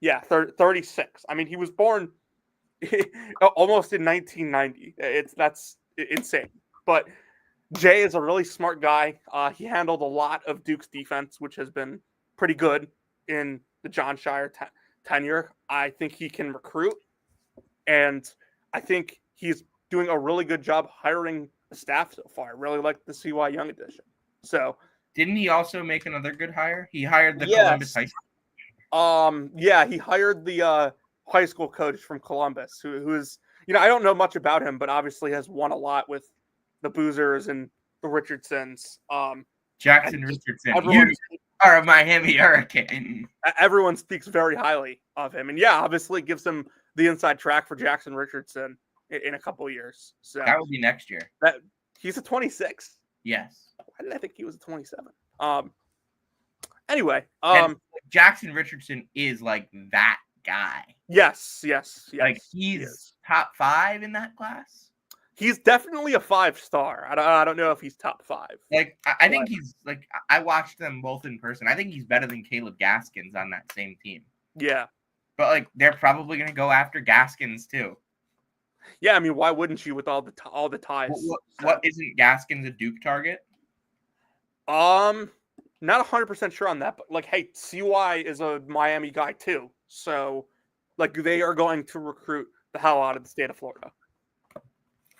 Yeah, 36. I mean, he was born almost in 1990. That's insane. But Jay is a really smart guy. He handled a lot of Duke's defense, which has been pretty good in the John Shire tenure. I think he can recruit, and I think he's doing a really good job hiring staff so far. I really like the CY Young edition. So didn't he also make another good hire? He hired the Columbus high school. Yeah, he hired the high school coach from Columbus, who is, I don't know much about him, but obviously has won a lot with the Boozers and the Richardsons. Jackson Richardson. You are a Miami Hurricane. Everyone speaks very highly of him, and yeah, obviously gives him the inside track for Jackson Richardson in a couple of years. So that will be next year. He's a 26. Yes. Why did I think he was a 27? Anyway, Jackson Richardson is like that guy. Yes. Like he's top 5 in that class. He's definitely a 5-star. I don't know if he's top 5. Like I think he's like I watched them both in person. I think he's better than Caleb Gaskins on that same team. Yeah. But like they're probably gonna go after Gaskins too. Yeah, I mean, why wouldn't you with all the ties? What isn't Gaskins a Duke target? Not 100% sure on that, but like, hey, CY is a Miami guy too, so like they are going to recruit the hell out of the state of Florida.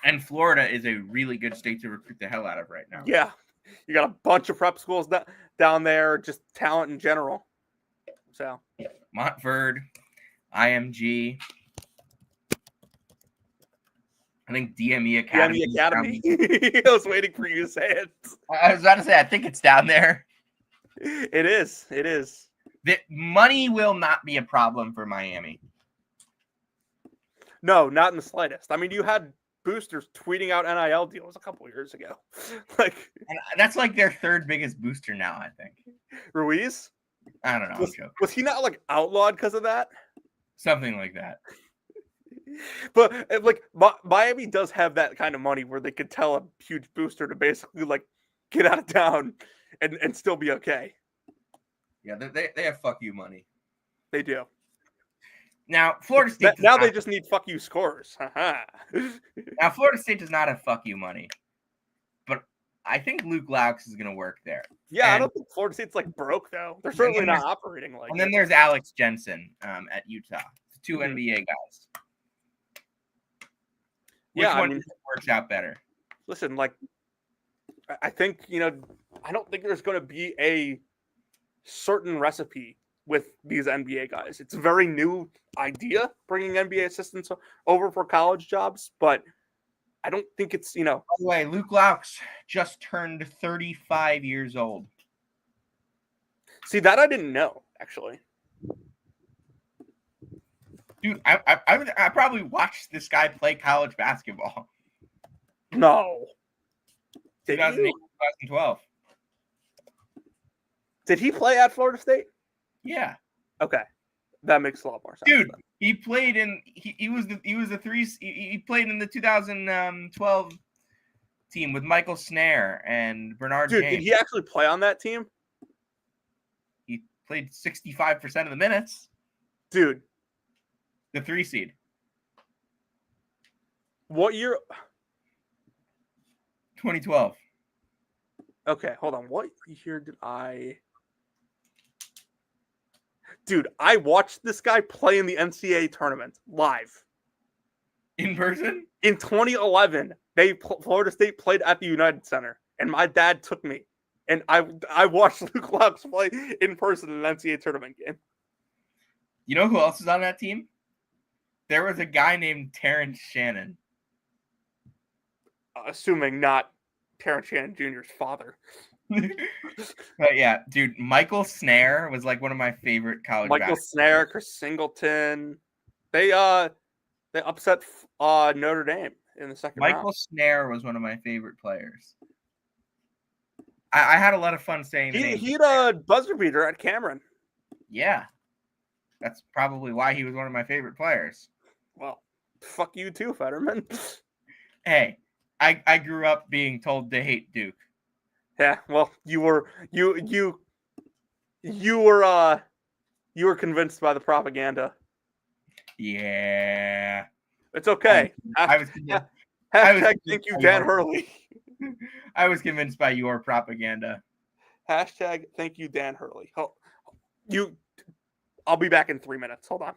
And Florida is a really good state to recruit the hell out of right now. Yeah, you got a bunch of prep schools down there, just talent in general. So Montverde, IMG. I think DME Academy. DME Academy. I was waiting for you to say it. I was about to say, I think it's down there. It is. The money will not be a problem for Miami. No, not in the slightest. I mean, you had boosters tweeting out NIL deals a couple years ago. And that's like their third biggest booster now, I think. Ruiz? I don't know. Was he not like outlawed because of that? Something like that. But like Miami does have that kind of money where they could tell a huge booster to basically like get out of town and still be okay. Yeah, they have fuck you money. They do. Now Florida State. Now they just need fuck you scores. Now Florida State does not have fuck you money, but I think Luke Laux is going to work there. Yeah, I don't think Florida State's like broke though. They're certainly not operating like. And then there's Alex Jensen at Utah. 2 NBA guys. Which one works out better? Listen, like, I think, I don't think there's going to be a certain recipe with these NBA guys. It's a very new idea, bringing NBA assistants over for college jobs, but I don't think it's, By the way, Luke Laux just turned 35 years old. See, that I didn't know, actually. Dude, I probably watched this guy play college basketball. No. 2008, 2012. Did he play at Florida State? Yeah. Okay. That makes a lot more sense. Dude, he played in he played in the 2012 team with Michael Snare and Bernard Dude, James. did he actually play on that team? He played 65% of the minutes. Dude, The 3 seed. what year? 2012. Okay, hold on. What year did I? Dude, I watched this guy play in the NCAA tournament live. In person? In 2011, Florida State played at the United Center, and my dad took me, and I watched Luke Laux play in person in an NCAA tournament game. You know who else is on that team? There was a guy named Terrence Shannon. Assuming not Terrence Shannon Jr.'s father. But yeah, dude, Michael Snare was like one of my favorite college Michael Snare, Chris Singleton. They upset Notre Dame in the second round. Michael Snare was one of my favorite players. I had a lot of fun saying the name. He had a buzzer beater at Cameron. Yeah. That's probably why he was one of my favorite players. Well, fuck you too, Fetterman. Hey, I grew up being told to hate Duke. Yeah, well, you were convinced by the propaganda. Yeah. It's okay. I was convinced. Hashtag thank you, Dan Hurley. I was convinced by your propaganda. Hashtag thank you, Dan Hurley. I'll be back in 3 minutes. Hold on.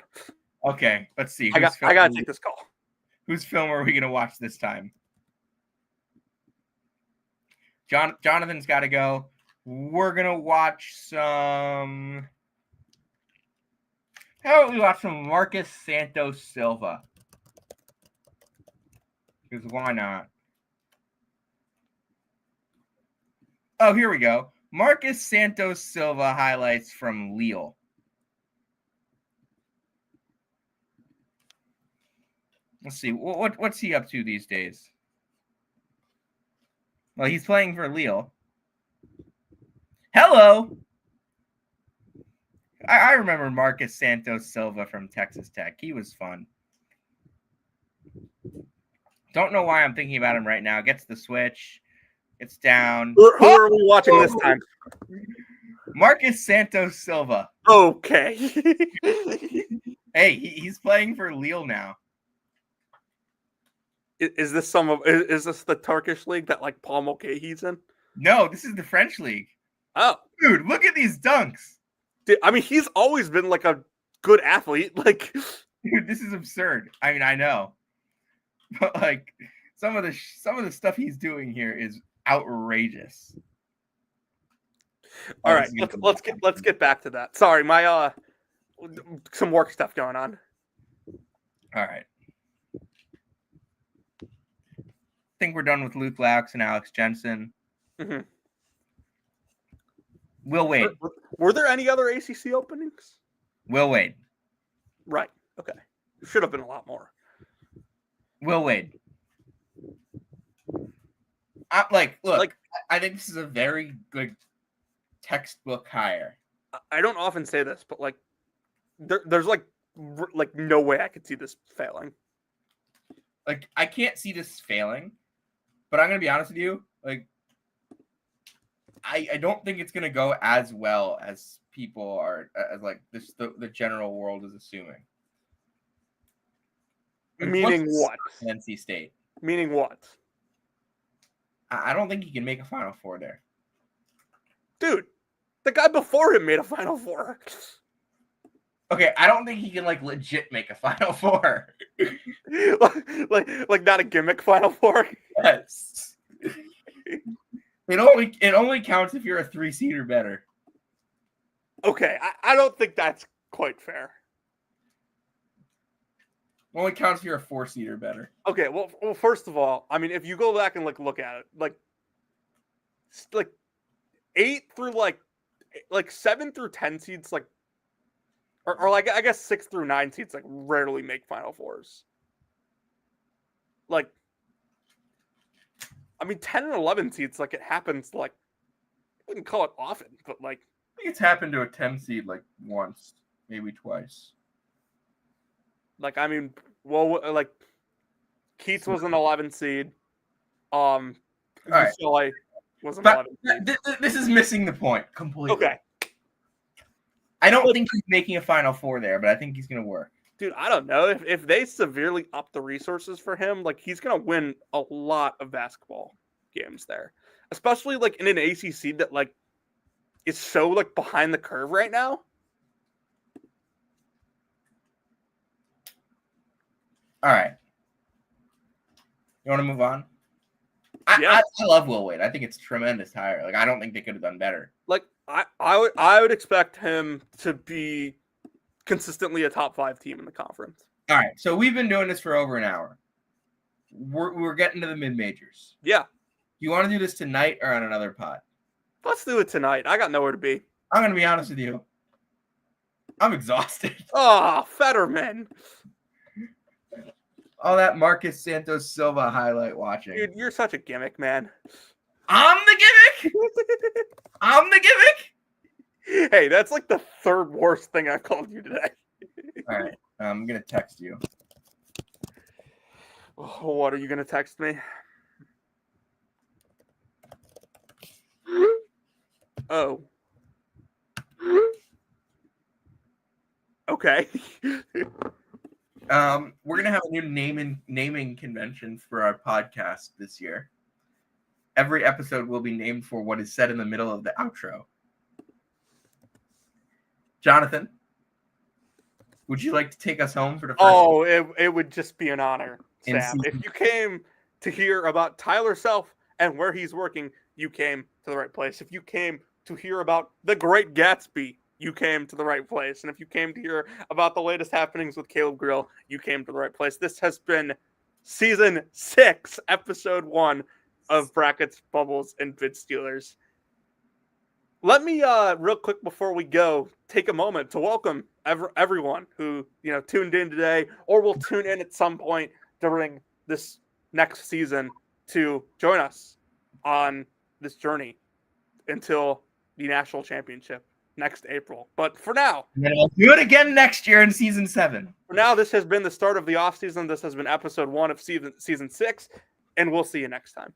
Okay, let's see. I gotta take this call. Whose film are we gonna watch this time? Jonathan's got to go. We're gonna watch some. How about we watch some Marcus Santos Silva? Because why not? Oh, here we go. Marcus Santos Silva highlights from Lille. Let's see. What's he up to these days? Well, he's playing for Lille. Hello. I remember Marcus Santos Silva from Texas Tech. He was fun. Don't know why I'm thinking about him right now. Gets the switch. It's down. Who are we watching this time? Marcus Santos Silva. Okay. Hey, he's playing for Lille now. Is this the Turkish league that like Paul Mulcahy's in? No, this is the French league. Oh, dude, look at these dunks. Dude, I mean, he's always been like a good athlete. Like, dude, this is absurd. I mean, I know, but like some of the stuff he's doing here is outrageous. All right, let's get back to that. Sorry, my some work stuff going on. All right. I think we're done with Luke Laux and Alex Jensen. Mm-hmm. Will Wade. Were there any other ACC openings? Will Wade. Right. Okay. Should have been a lot more. Will Wade. I think this is a very good textbook hire. I don't often say this, but like, there's like no way I could see this failing. Like, I can't see this failing, but I'm gonna be honest with you. Like, I don't think it's gonna go as well as people are, as like this the general world is assuming. Like, meaning what? NC State. Meaning what? I don't think he can make a Final Four there. Dude, the guy before him made a Final Four. Okay, I don't think he can like legit make a Final Four. like not a gimmick Final Four. Yes. It only counts if you're a 3 seed or better. Okay, I don't think that's quite fair. It only counts if you're a 4 seed or better. Okay, well, first of all, I mean, if you go back and like look at it, like 8 through like 7 through 10 seeds, like, or like I guess 6 through 9 seeds like rarely make Final Fours. Like, I mean, 10 and 11 seeds, like, it happens, like, I wouldn't call it often, but, like... I think it's happened to a 10 seed, like, once, maybe twice. Like, I mean, well, like, Keats was an 11 seed. All right. UCLA was an But 11 seed. this is missing the point completely. Okay. I don't think he's making a Final Four there, but I think he's going to work. Dude, I don't know. If they severely up the resources for him, like he's gonna win a lot of basketball games there. Especially like in an ACC that like is so like behind the curve right now. All right. You want to move on? Yeah. I love Will Wade. I think it's tremendous hire. Like I don't think they could have done better. Like I would expect him to be consistently a top 5 team in the conference. All right. So we've been doing this for over an hour. We're getting to the mid majors. Yeah. Do you want to do this tonight or on another pod? Let's do it tonight. I got nowhere to be. I'm going to be honest with you. I'm exhausted. Oh, Fetterman. All that Marcus Santos Silva highlight watching. Dude, you're such a gimmick, man. I'm the gimmick. I'm the gimmick. Hey, that's like the third worst thing I've called you today. All right. I'm going to text you. Oh, what are you going to text me? Oh. Okay. We're gonna have a new naming convention for our podcast this year. Every episode will be named for what is said in the middle of the outro. Jonathan, would you like to take us home for the first? Oh, it would just be an honor, In Sam. season- If you came to hear about Tyler Self and where he's working, you came to the right place. If you came to hear about The Great Gatsby, you came to the right place. And if you came to hear about the latest happenings with Caleb Grill, you came to the right place. This has been season 6, episode 1 of Brackets, Bubbles, and Bid Stealers. Let me, real quick before we go, take a moment to welcome everyone who tuned in today or will tune in at some point during this next season to join us on this journey until the national championship next April. But for now, and then we'll do it again next year in season 7. For now, this has been the start of the offseason. This has been episode 1 of season 6, and we'll see you next time.